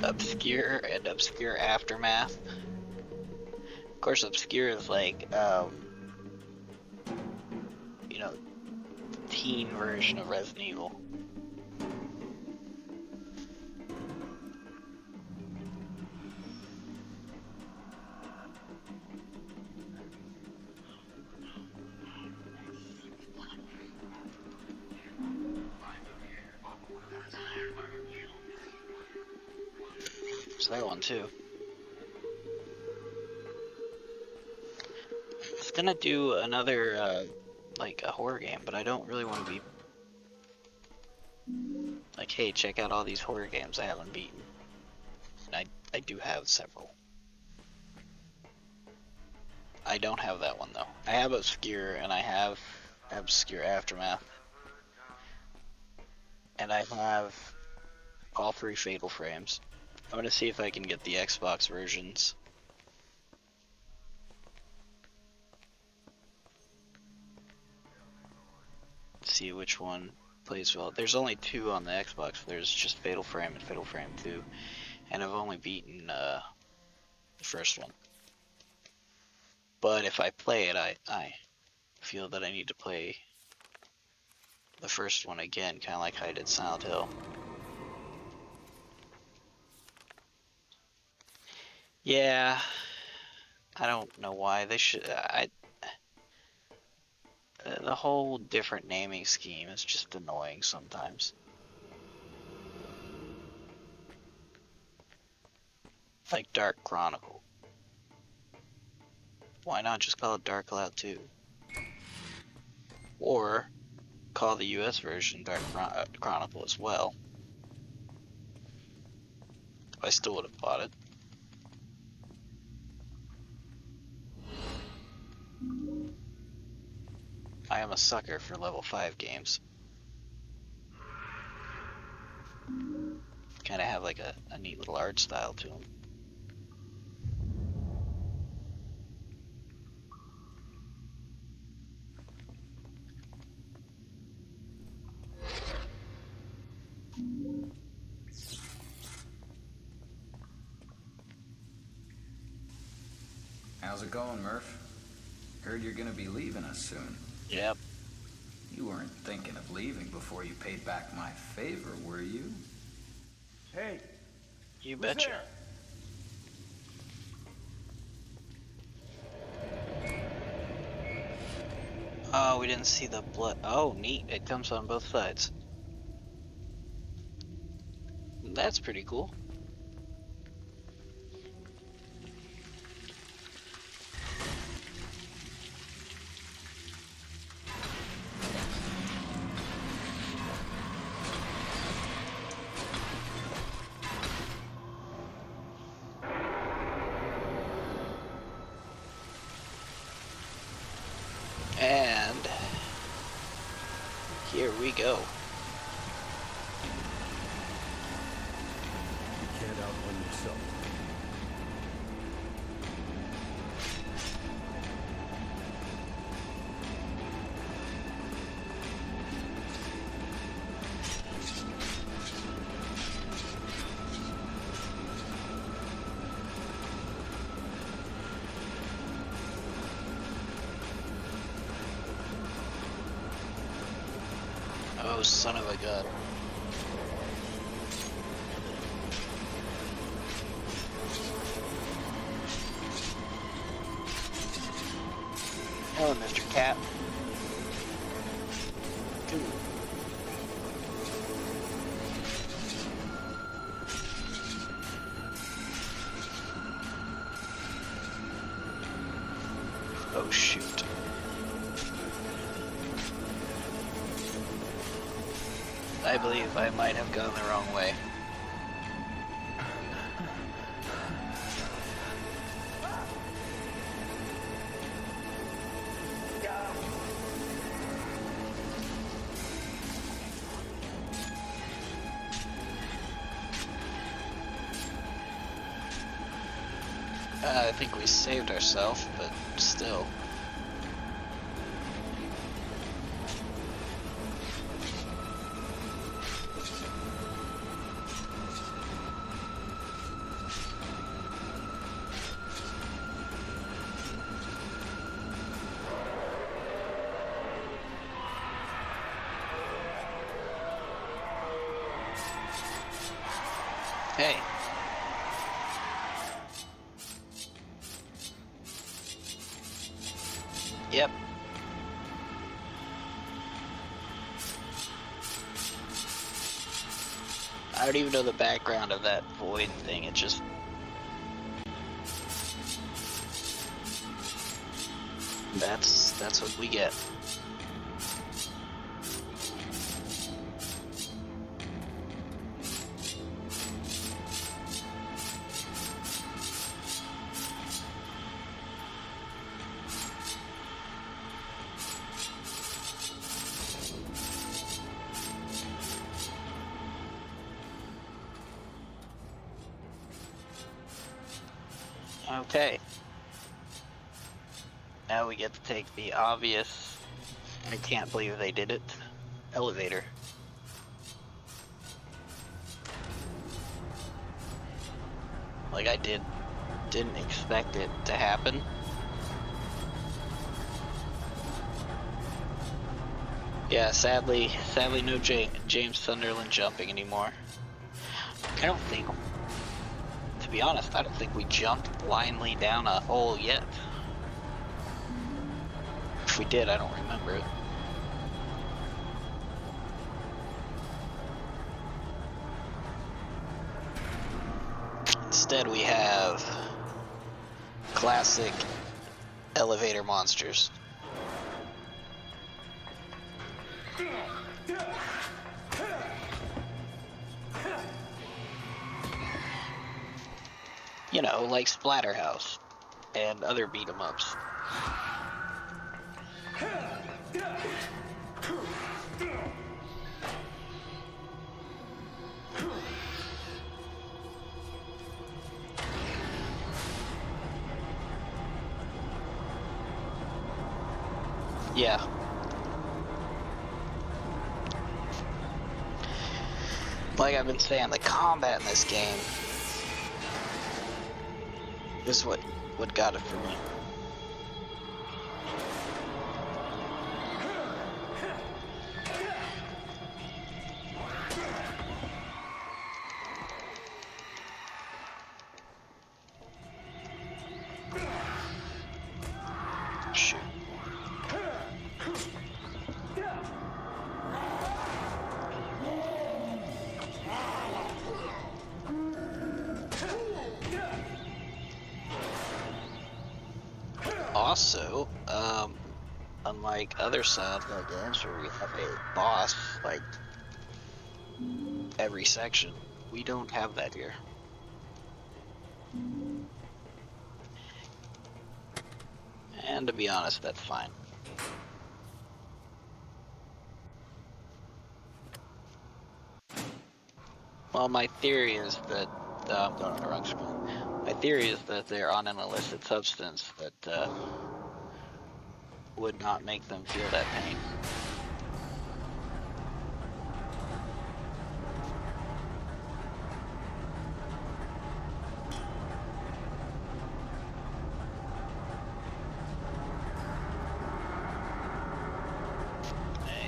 Obscure and Obscure Aftermath. Of course, Obscure is like, you know, teen version of Resident Evil. There's that one too. I was gonna do another, like a horror game, but I don't really want to be like, hey, check out all these horror games I haven't beaten. And I do have several. I don't have that one though. I have Obscure and I have Obscure Aftermath. and I have all 3 Fatal Frames. I'm gonna see if I can get the Xbox versions. See which one plays well. There's only 2 on the Xbox. There's just Fatal Frame and Fatal Frame 2, and I've only beaten the first one. But if I play it, I feel that I need to play the first one again, kind of like I did Silent Hill. Yeah, I don't know why they should. The whole different naming scheme is just annoying sometimes. Like Dark Chronicle. Why not just call it Dark Cloud 2? Or call the US version Dark Chronicle as well. I still would have bought it. I am a sucker for level 5 games. Kind of have like a neat little art style to them. How's it going, Murph? Heard you're gonna be leaving us soon. Yep. You weren't thinking of leaving before you paid back my favor, were you? Hey, You who's betcha. there? Oh, we didn't see the blood. Oh, neat. It comes on both sides. That's pretty cool. And here we go. You can't outrun yourself. Oh, son of a gun. Hello, Mr. Cat. Ooh. Oh, shoot. I believe I might have gone the wrong way. I think we saved ourselves, but still. Hey. Yep. I don't even know the background of that void thing. It just... That's what we get. Okay. Now we get to take the obvious, I can't believe they did it, elevator. Like I didn't expect it to happen. Yeah, sadly no James Sunderland jumping anymore. I don't think, to be honest, I don't think we jumped blindly down a hole yet. If we did, I don't remember it. Instead, we have classic elevator monsters. You know, like Splatterhouse and other beat 'em ups. Yeah. Like I've been saying, the combat in this game is what got it for me. Shoot. Also, unlike other Silent Hill games where we have a boss like every section, we don't have that here. And to be honest, that's fine. Well, my theory is that I'm going on the wrong screen. My theory is that they're on an illicit substance that would not make them feel that pain.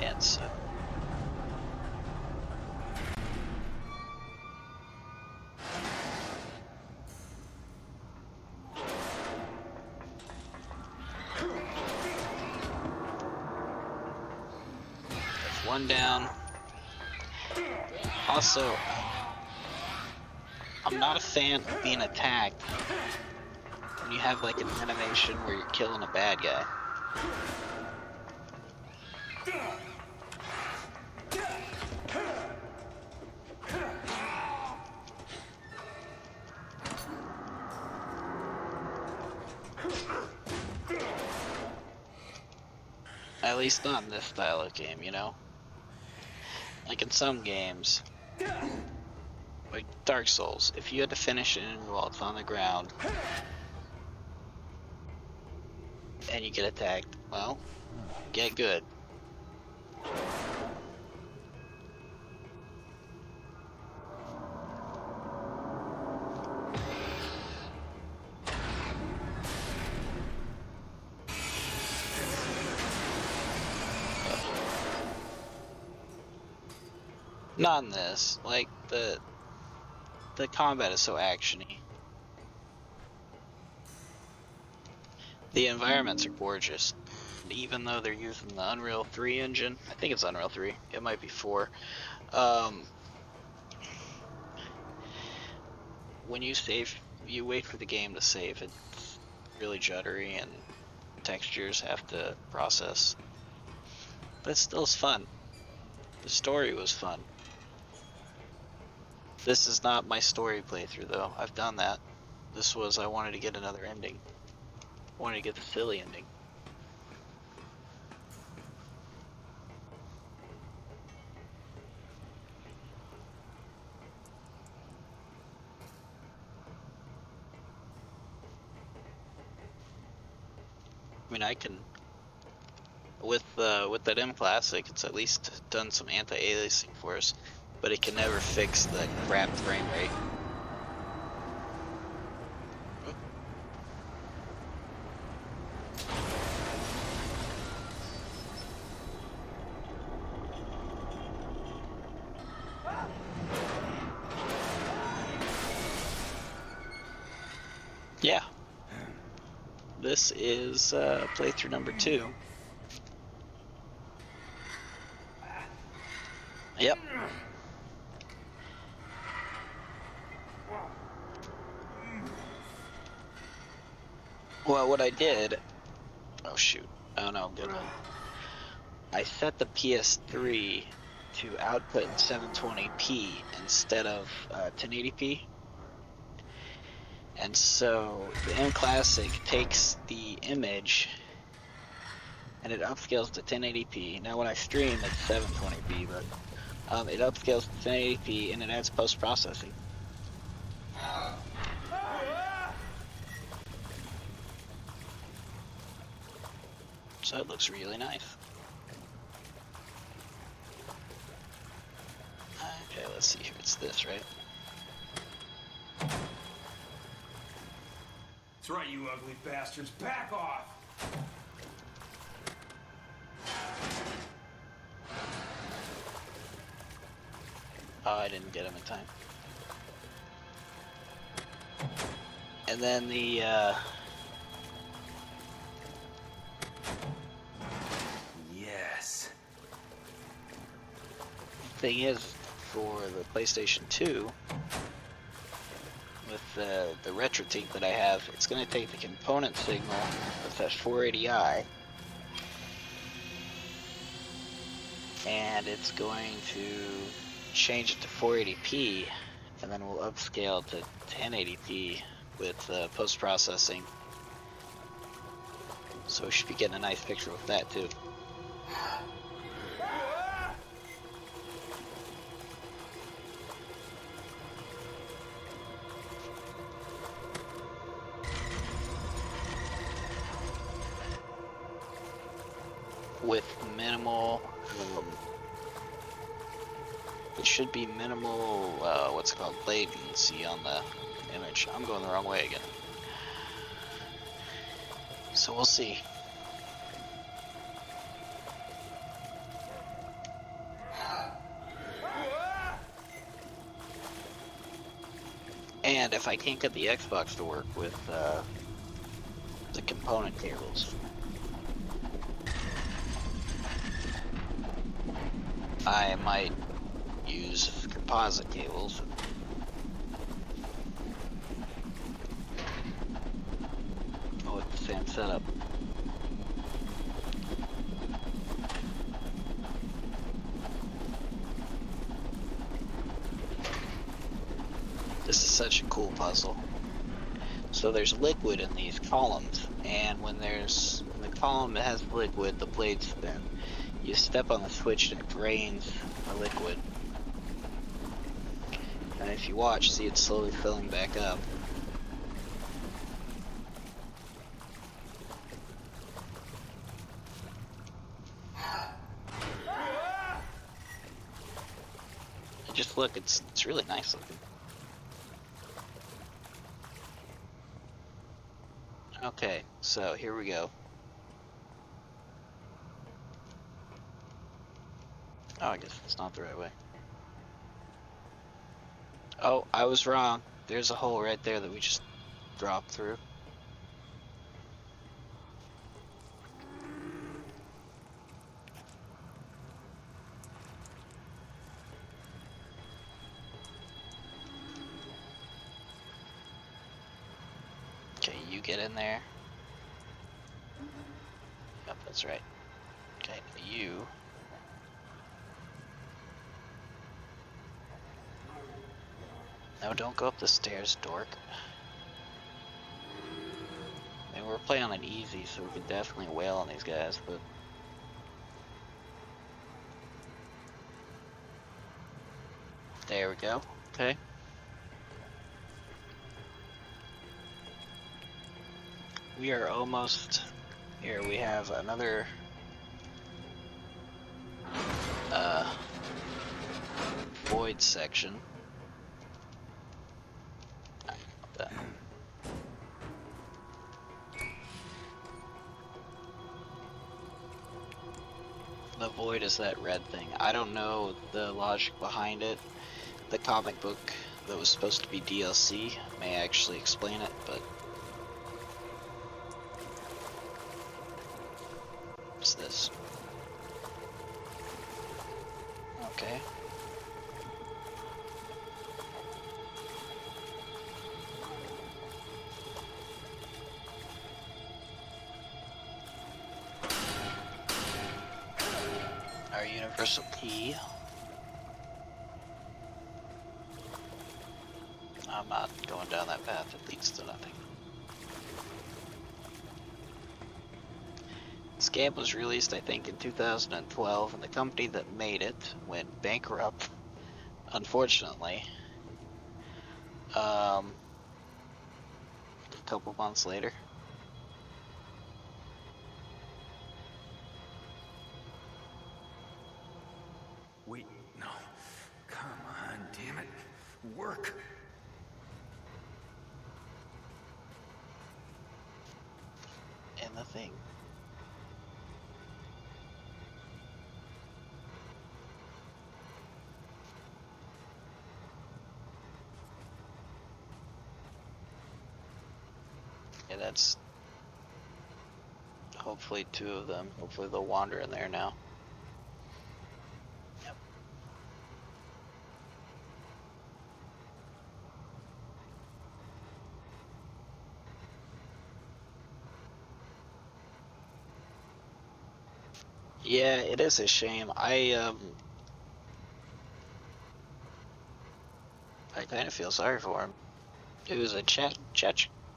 And so. That's one down. Also, I'm not a fan of being attacked when you have like an animation where you're killing a bad guy. At least not in this style of game, you know? Like in some games, like Dark Souls, if you had to finish it while it's on the ground, and you get attacked, well, get good. Not in this. Like the combat is so actiony. The environments are gorgeous. And even though they're using the Unreal 3 engine, I think it's Unreal 3. It might be 4. When you save, you wait for the game to save. It's really juddery and textures have to process. But it still is fun. The story was fun. This is not my story playthrough though. I've done that. This was, I wanted to get another ending. I wanted to get the silly ending. I mean, I can with that M Classic, it's at least done some anti-aliasing for us, but it can never fix the crap frame rate. Yeah. This is playthrough number 2. Yep. Well, what I did... Oh, shoot. Oh, no, I'm good. I set the PS3 to output in 720p instead of 1080p. And so the M Classic takes the image and it upscales to 1080p. Now when I stream it's 720p, but it upscales to 1080p and it adds post-processing. So it looks really nice. Okay, let's see here. It's this, right? That's right, you ugly bastards. Back off! Oh, I didn't get him in time. And then the Yes. thing is, for the PlayStation 2, with the RetroTink that I have, it's going to take the component signal with that 480i, and it's going to change it to 480p, and then we'll upscale to 1080p with post-processing. So we should be getting a nice picture with that too. With minimal, it should be minimal, what's it called, latency on the image. I'm going the wrong way again. So we'll see. And if I can't get the Xbox to work with the component cables, I might use composite cables. Oh, it's the same setup. This is such a cool puzzle. So there's liquid in these columns, and when the column that has liquid, the blades spin. You step on the switch and it drains the liquid. And if you watch, see it's slowly filling back up. Just look, it's really nice looking. Okay, so here we go. Oh, I guess it's not the right way. Oh, I was wrong. There's a hole right there that we just dropped through. Okay, you get in there. Yep, that's right. Okay, you. No, don't go up the stairs, dork. I mean, we're playing on easy, so we could definitely wail on these guys, but... There we go. Okay. We are almost Here we have another void section. The void is that red thing. I don't know the logic behind it. The comic book that was supposed to be DLC may actually explain it, but what's this? Okay. Our universal key. I'm not going down that path, it leads to nothing. This game was released, I think, in 2012, and the company that made it went bankrupt, unfortunately. A couple months later. Wait, no. Come on, damn it. Work. And the thing. Yeah, that's hopefully two of them. Hopefully they'll wander in there now. Yep. Yeah, it is a shame. I kind of feel sorry for him. It was a Czech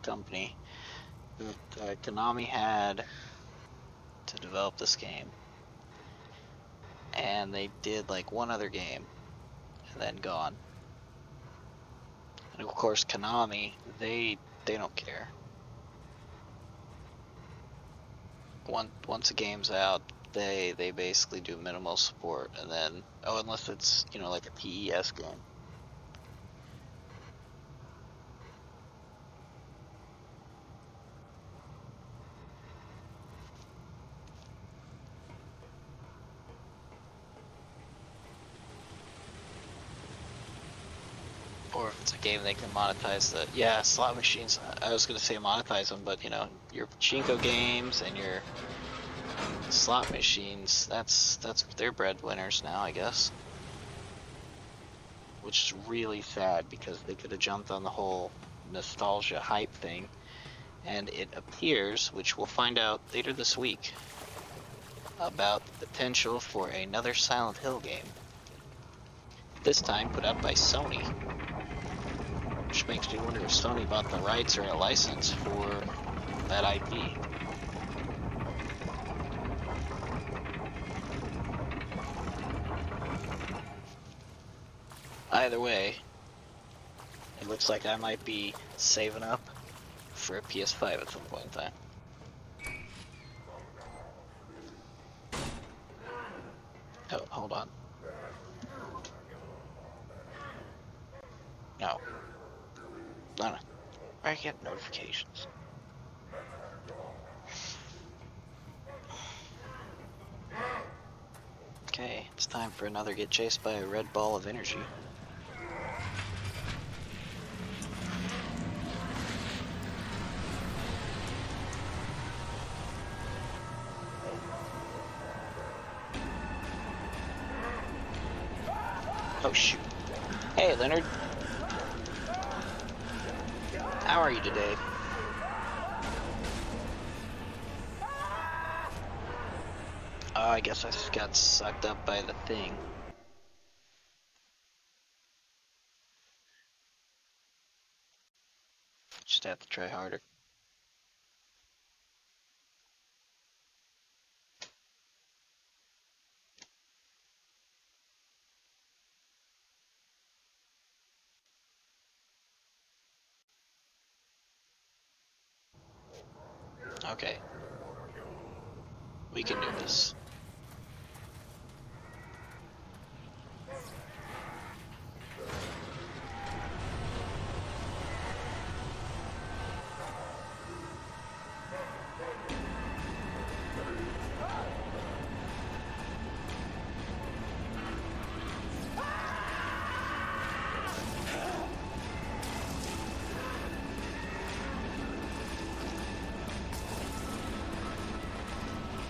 company that Konami had to develop this game, and they did like one other game and then gone. And of course, Konami, they don't care. Once a game's out, they basically do minimal support, and then unless it's like a PES game. Or if it's a game they can monetize the slot machines. I was gonna say monetize them, but your pachinko games and your slot machines, that's their breadwinners now, I guess. Which is really sad because they could have jumped on the whole nostalgia hype thing, and it appears, which we'll find out later this week, about the potential for another Silent Hill game. This time put out by Sony. Which makes me wonder if Sony bought the rights or a license for that IP. Either way, it looks like I might be saving up for a PS5 at some point in time. Oh, hold on. No. No. I get notifications. Okay, it's time for another get chased by a red ball of energy. Oh shoot. Hey Leonard. How are you today? Oh, I guess I just got sucked up by the thing. Just have to try harder. Okay. We can do this.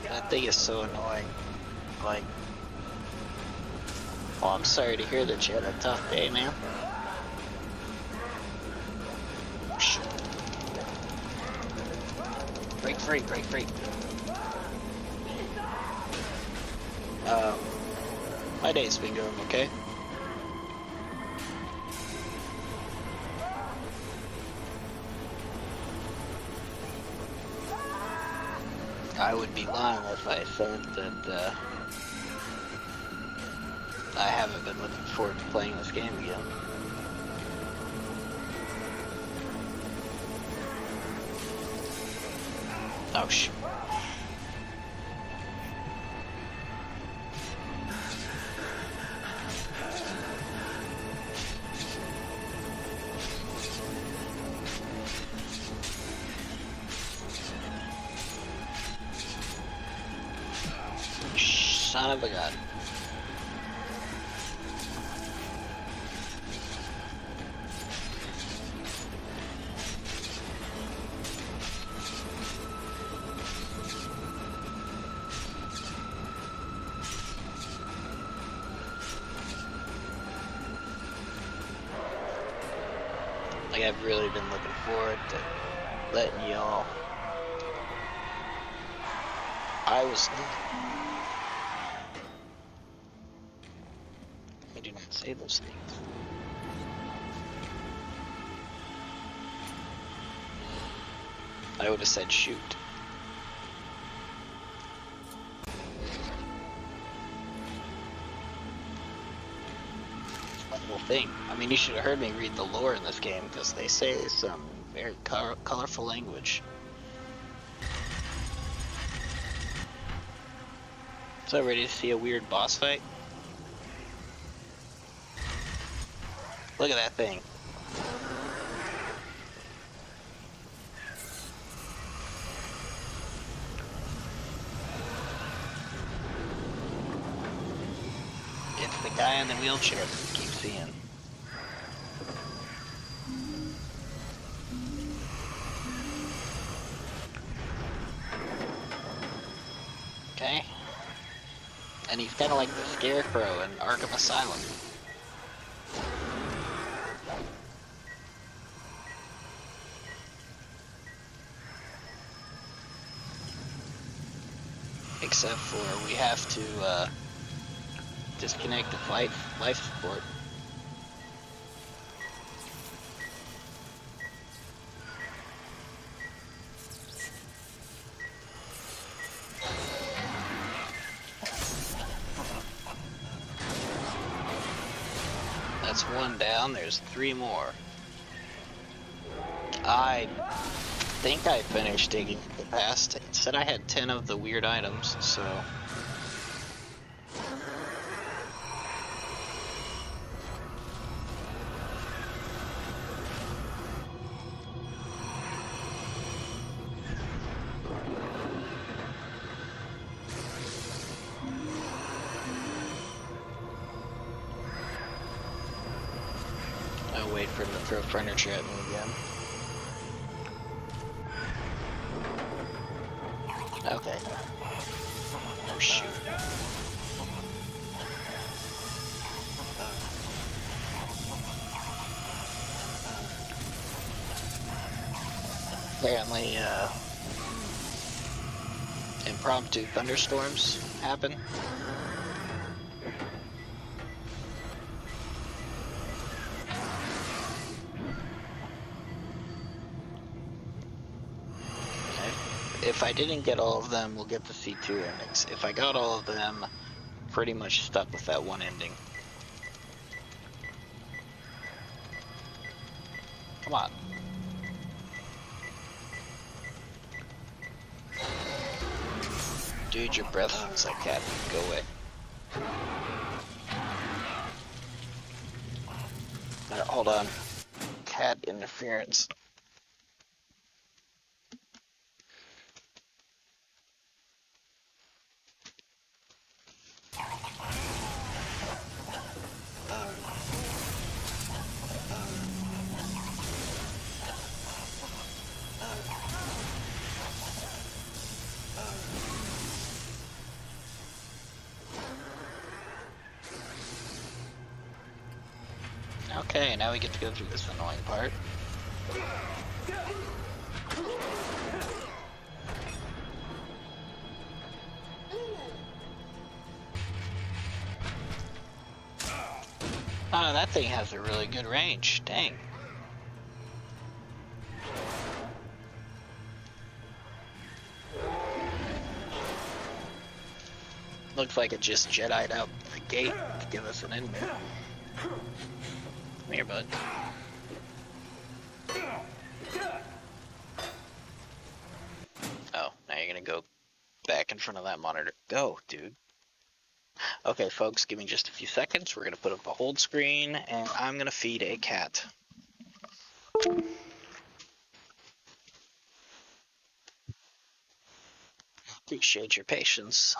That thing is so annoying. Like, well, I'm sorry to hear that you had a tough day, man. Shit. Break free, break free. My day's been going okay. I would be lying if I said that I haven't been looking forward to playing this game again. Oh shit. Son of a gun. Like, I've really been looking forward to letting y'all. I do not say those things. I would have said shoot. Whole thing. I mean, you should have heard me read the lore in this game, because they say some very colorful language. So ready to see a weird boss fight? Look at that thing. It's the guy in the wheelchair that we keep seeing. Okay. And he's kind of like the Scarecrow in Arkham Asylum. Except for we have to disconnect the life support. That's one down, there's 3 more. I think I finished digging the past. It said I had 10 of the weird items, so... I'll wait for him to throw furniture at me again. Okay. Oh shoot. Apparently, impromptu thunderstorms happen. If I didn't get all of them, we'll get the C2 endings. If I got all of them, pretty much stuck with that one ending. Come on. Dude, your breath smells like cat. Go away. Alright, hold on. Cat interference. Okay, now we get to go through this annoying part. Oh, that thing has a really good range. Dang. Looks like it just Jedi'd out the gate to give us an inmate. Come here, bud. Oh, now you're gonna go back in front of that monitor. Go, dude. Okay, folks, give me just a few seconds. We're gonna put up a hold screen, and I'm gonna feed a cat. Appreciate your patience.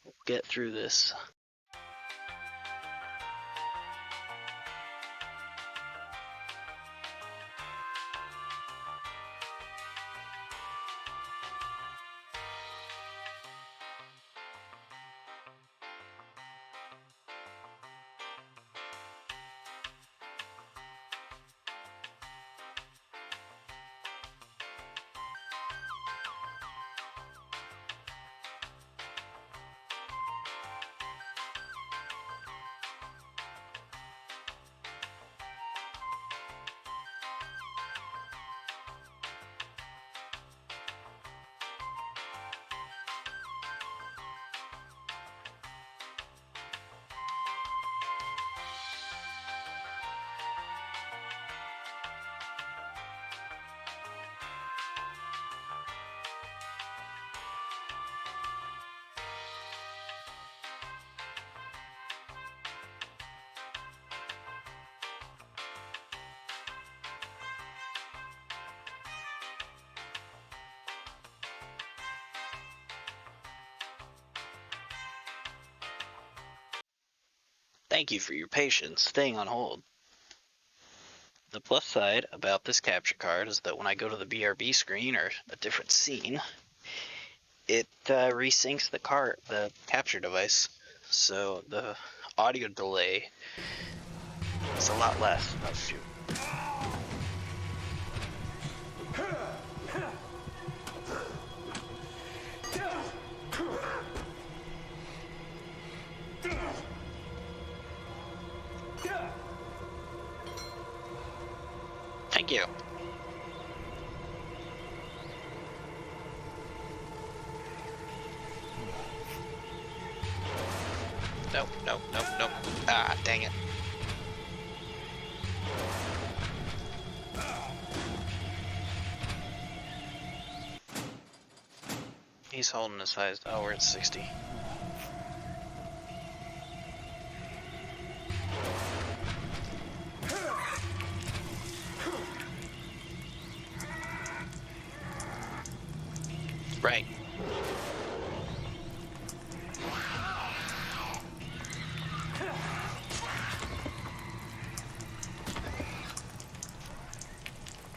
We'll get through this. Thank you for your patience staying on hold. The plus side about this capture card is that when I go to the BRB screen or a different scene, it resyncs the capture device, so the audio delay is a lot less. Oh shoot. Thank you. Nope, nope, nope, nope. Ah, dang it. He's holding his highest. Oh, we're at 60. Right.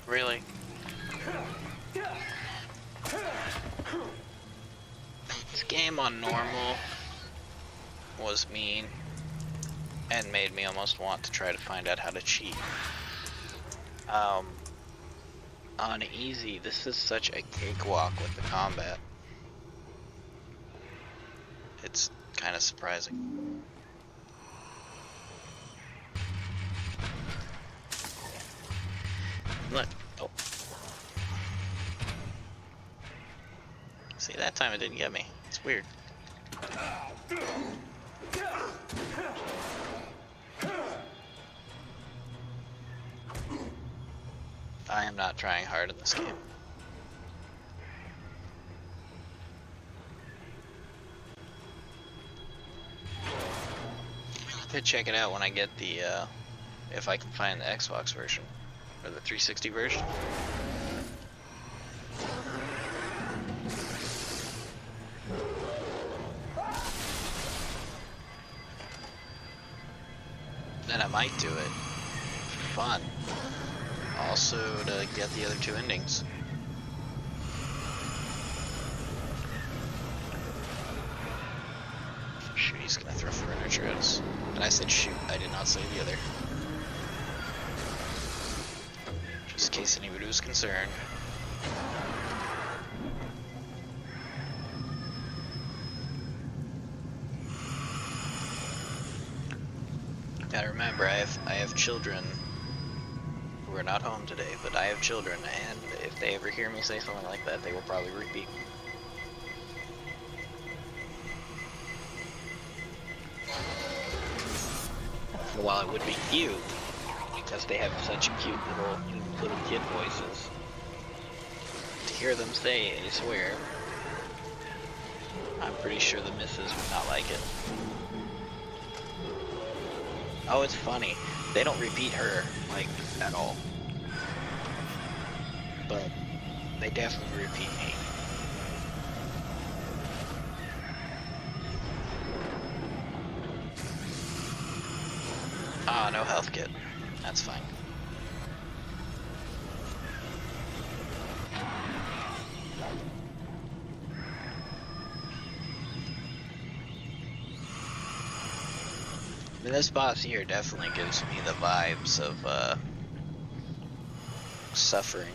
Really? This game on normal was mean and made me almost want to try to find out how to cheat. On easy, this is such a cakewalk with the combat. It's kind of surprising. Look. Oh. See, that time it didn't get me. It's weird. I am not trying hard in this game. could check it out when I get the, if I can find the Xbox version, or the 360 version. Then I might do it for fun. Also to get the other two endings. Shoot, he's gonna throw furniture at us. And I said shoot, I did not say the other. Just in case anybody was concerned. Gotta remember, I have children who are not home today, but I have children, and if they ever hear me say something like that, they will probably repeat. While it would be cute, because they have such cute little kid voices, to hear them say "I swear," I'm pretty sure the missus would not like it. Oh, it's funny. They don't repeat her, like, at all. But they definitely repeat me. Ah, no health kit. That's fine. I mean, this boss here definitely gives me the vibes of, suffering.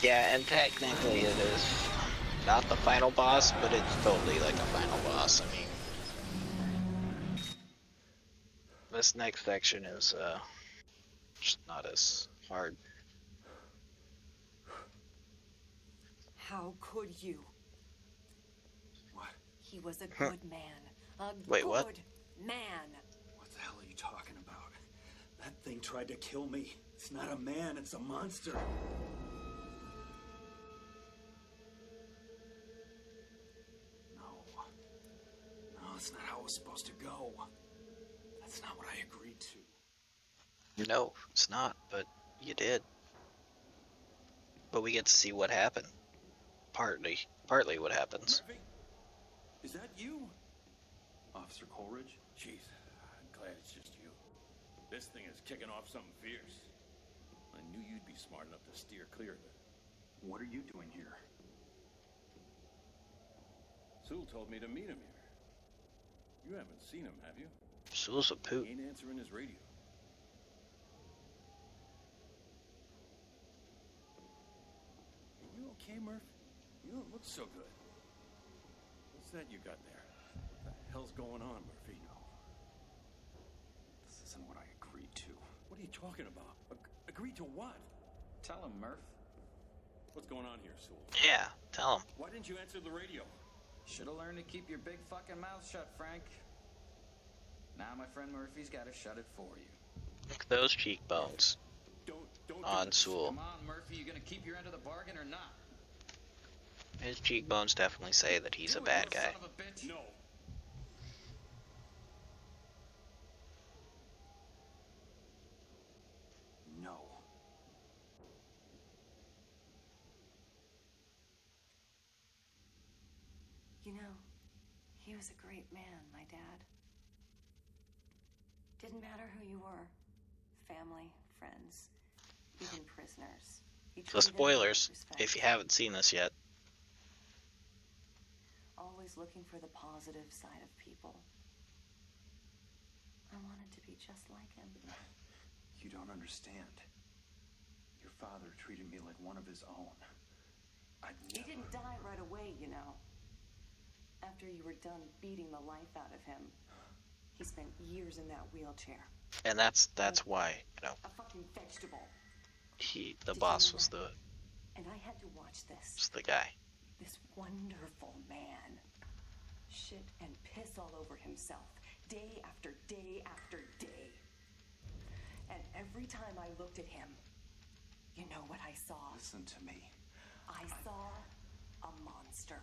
Yeah, and technically it is not the final boss, but it's totally like a final boss. I mean, this next section is just not as hard. How could you? What? He was a good man. A Wait, good what? man. What the hell are you talking about? That thing tried to kill me. It's not a man, it's a monster. No, that's not how it was supposed to go. That's not what I agreed to. No, it's not, but you did. But we get to see what happened. Partly what happens. Murphy? Is that you? Officer Coleridge? Jeez, I'm glad it's just you. This thing is kicking off something fierce. I knew you'd be smart enough to steer clear of it. What are you doing here? Sewell told me to meet him here. You haven't seen him, have you? Sewell's a poop. He ain't answering his radio. Are you okay, Murph? You don't look so good. What's that you got there? What the hell's going on, Murphy? This isn't what I agreed to. What are you talking about? Agree to what? Tell him, Murph. What's going on here, Sewell? Yeah, tell him. Why didn't you answer the radio? Should've learned to keep your big fucking mouth shut, Frank. Now my friend Murphy's gotta shut it for you. Look at those cheekbones Don't on do it. Sewell. Come on, Murphy, you gonna keep your end of the bargain or not? His cheekbones definitely say that he's a Do it, bad you guy. son of a bitch. No. No. You know, he was a great man, my dad. Didn't matter who you were. Family, friends, even prisoners. He So treated everyone spoilers, with respect. if you haven't seen this yet. Always looking for the positive side of people. I wanted to be just like him. You don't understand. Your father treated me like one of his own. He didn't die right away, you know. After you were done beating the life out of him, he spent years in that wheelchair. And that's why, you know, A fucking vegetable. the Did you boss know was that? And I had to watch this. It's the guy. This wonderful man shit and piss all over himself day after day after day. And every time I looked at him, you know what I saw? Listen to me. I saw a monster.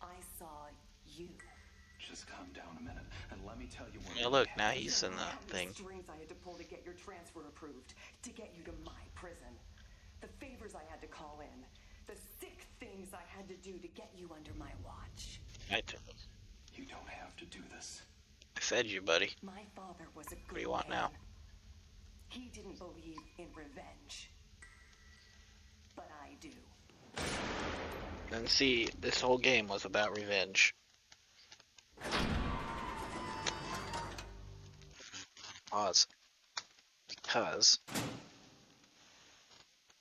I saw you. Just calm down a minute and let me tell you what. Yeah, look, now he's in the How many thing. strings I had to pull to get your transfer approved, to get you to my prison. The favors I had to call in. The sick things I had to do to get you under my watch. You don't have to do this. I fed you, buddy. My father was a good What do you want man. now? He didn't believe in revenge. But I do. And see, this whole game was about revenge. Pause. Because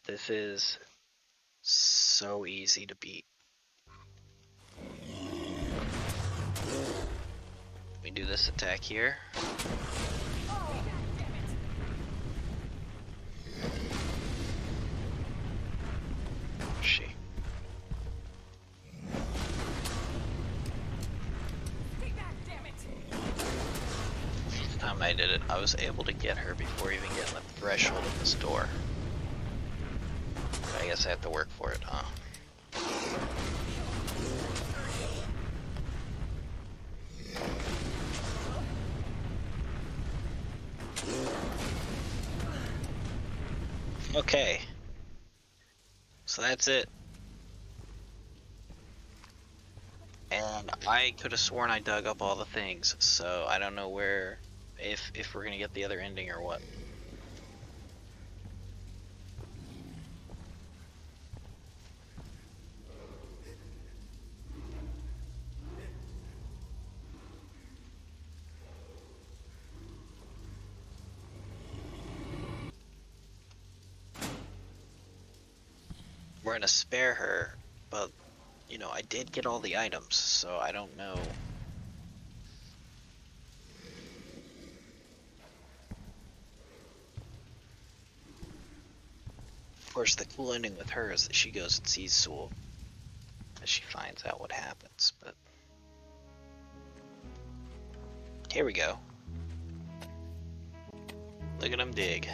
this is so easy to beat. We do this attack here. She. The time I did it, I was able to get her before even getting the threshold of this door. But I guess I have to work for it, huh? Okay. So that's it. And I could have sworn I dug up all the things, so I don't know where, if we're gonna get the other ending or what. We're gonna spare her, but you know, I did get all the items, so I don't know. Of course, the cool ending with her is that she goes and sees Sewell as she finds out what happens, but here we go. Look at him dig.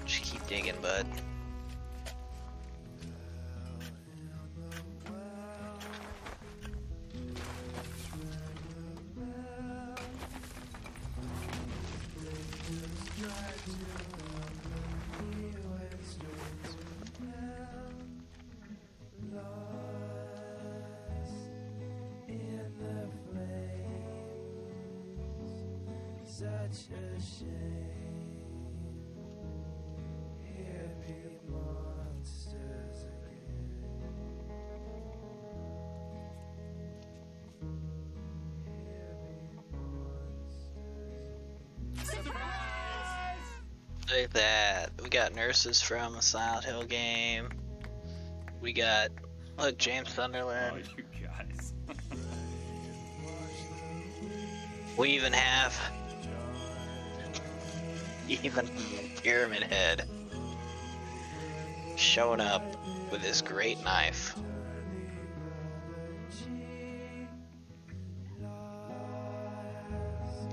Just keep digging, bud. Such a shame. Here be monsters again. Here be monsters. Surprise! Look at that. We got nurses from the Silent Hill game. We got, look, James Sunderland. Oh, you guys. We even have Pyramid Head showing up with his great knife.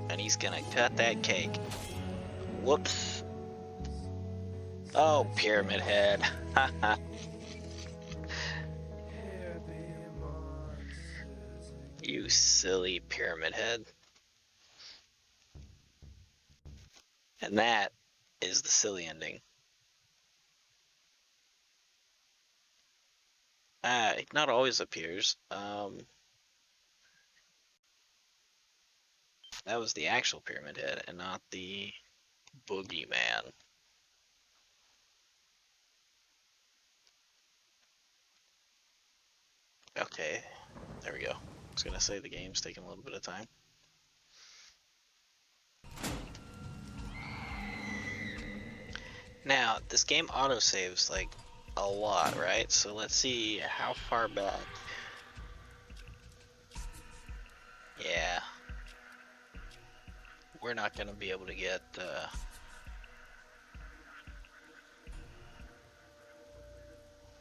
And he's gonna cut that cake. Whoops. Oh, Pyramid Head. You silly Pyramid Head. And that is the silly ending. It not always appears. That was the actual Pyramid Head and not the Boogeyman. Okay, there we go. I was gonna say the game's taking a little bit of time. Now, this game autosaves like a lot, right? So let's see how far back. Yeah. We're not gonna be able to get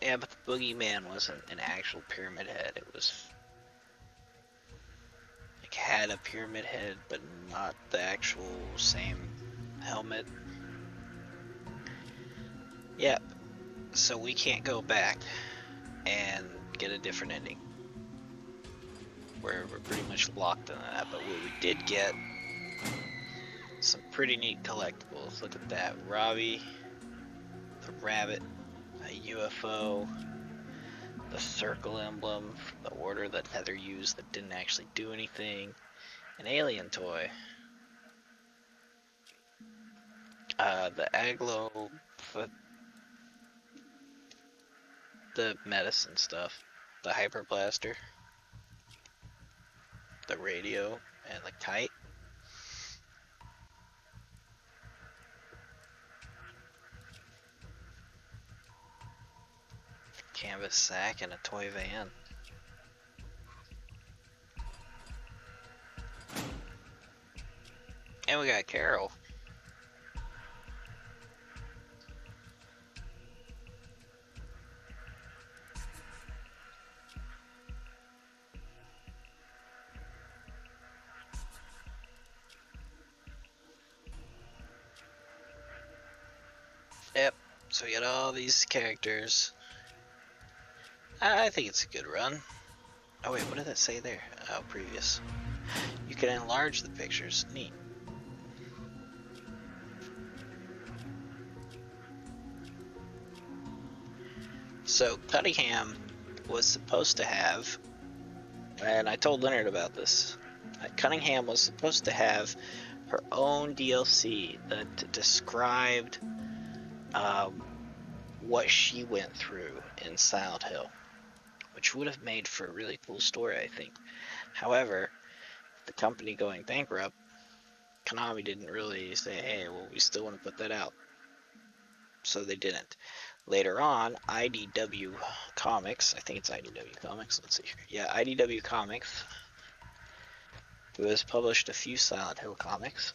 Yeah, but the boogeyman wasn't an actual pyramid head. It was like had a pyramid head, but not the actual same helmet. Yep. So we can't go back and get a different ending. We're pretty much locked on that. But what we did get, some pretty neat collectibles. Look at that. Robbie, the rabbit, a UFO, the circle emblem from the order that Heather used that didn't actually do anything, an alien toy, the aglo, the medicine stuff, the hyper blaster, the radio, and the kite. Canvas sack and a toy van. And we got Carol. Yep. So we got all these characters. I think it's a good run. Oh wait, what did that say there? Oh, previous. You can enlarge the pictures. Neat. So Cunningham was supposed to have, and I told Leonard about this, Cunningham was supposed to have her own DLC that described what she went through in Silent Hill, which would have made for a really cool story, I think. However, the company going bankrupt, Konami didn't really say, hey, well, we still want to put that out. So they didn't. Later on, IDW Comics, I think it's IDW Comics, let's see here. Yeah, IDW Comics, who has published a few Silent Hill comics,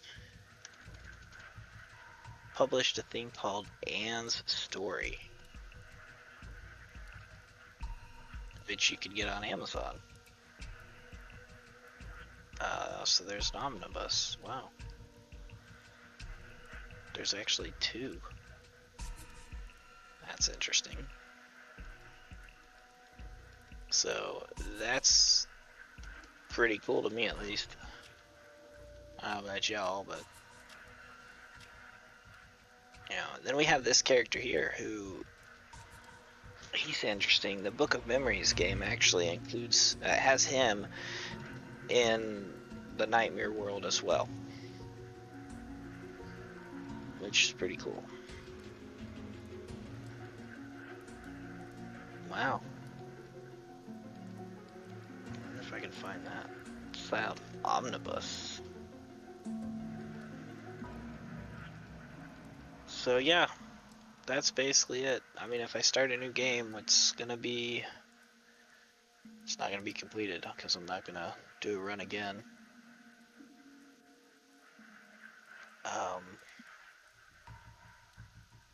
published a thing called Anne's Story, which you could get on Amazon. So there's an omnibus. Wow. There's actually two. That's interesting. So that's pretty cool to me, at least. I don't know about y'all, but you know. Then we have this character here who he's interesting. The Book of Memories game actually includes has him in the Nightmare world as well, which is pretty cool. Wow. I wonder if I can find that. Cloud Omnibus. So yeah, that's basically it. I mean, if I start a new game, it's not gonna be completed because I'm not gonna do a run again.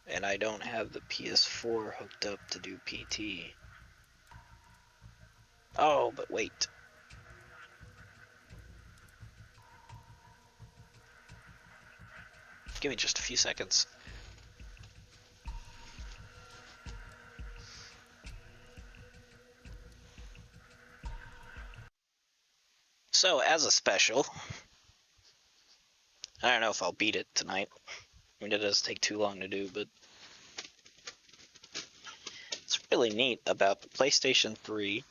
And I don't have the PS4 hooked up to do PT. Oh, but wait. Give me just a few seconds. So, as a special, I don't know if I'll beat it tonight. I mean, it does take too long to do, but it's really neat about the PlayStation 3,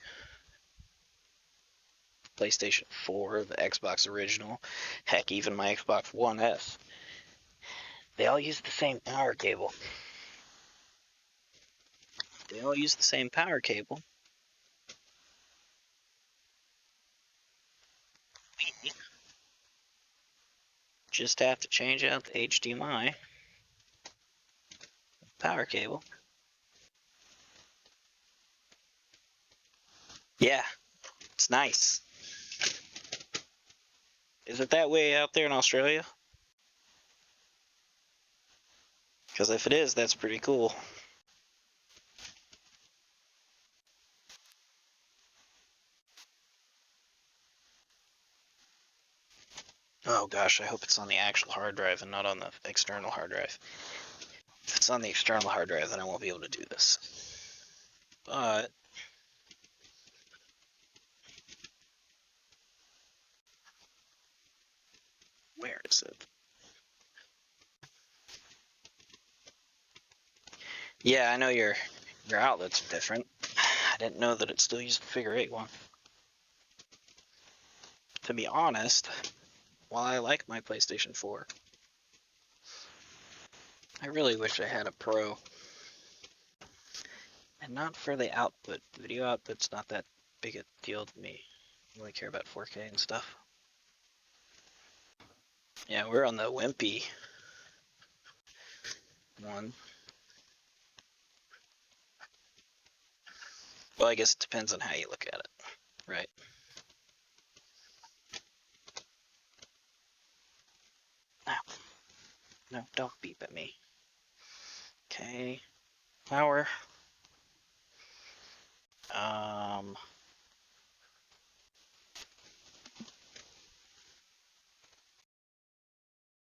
PlayStation 4, the Xbox original, heck, even my Xbox One S. They all use the same power cable. We just have to change out the HDMI power cable. Yeah, it's nice. Is it that way out there in Australia? Because if it is, that's pretty cool. Oh gosh, I hope it's on the actual hard drive and not on the external hard drive. If it's on the external hard drive, then I won't be able to do this. But where is it? Yeah, I know your outlet's different. I didn't know that it still used the figure 8 one. To be honest, while I like my PlayStation 4, I really wish I had a Pro. And not for the output. Video output's not that big a deal to me. I really care about 4K and stuff. Yeah, we're on the wimpy one. Well, I guess it depends on how you look at it, right? No, don't beep at me. Okay, power.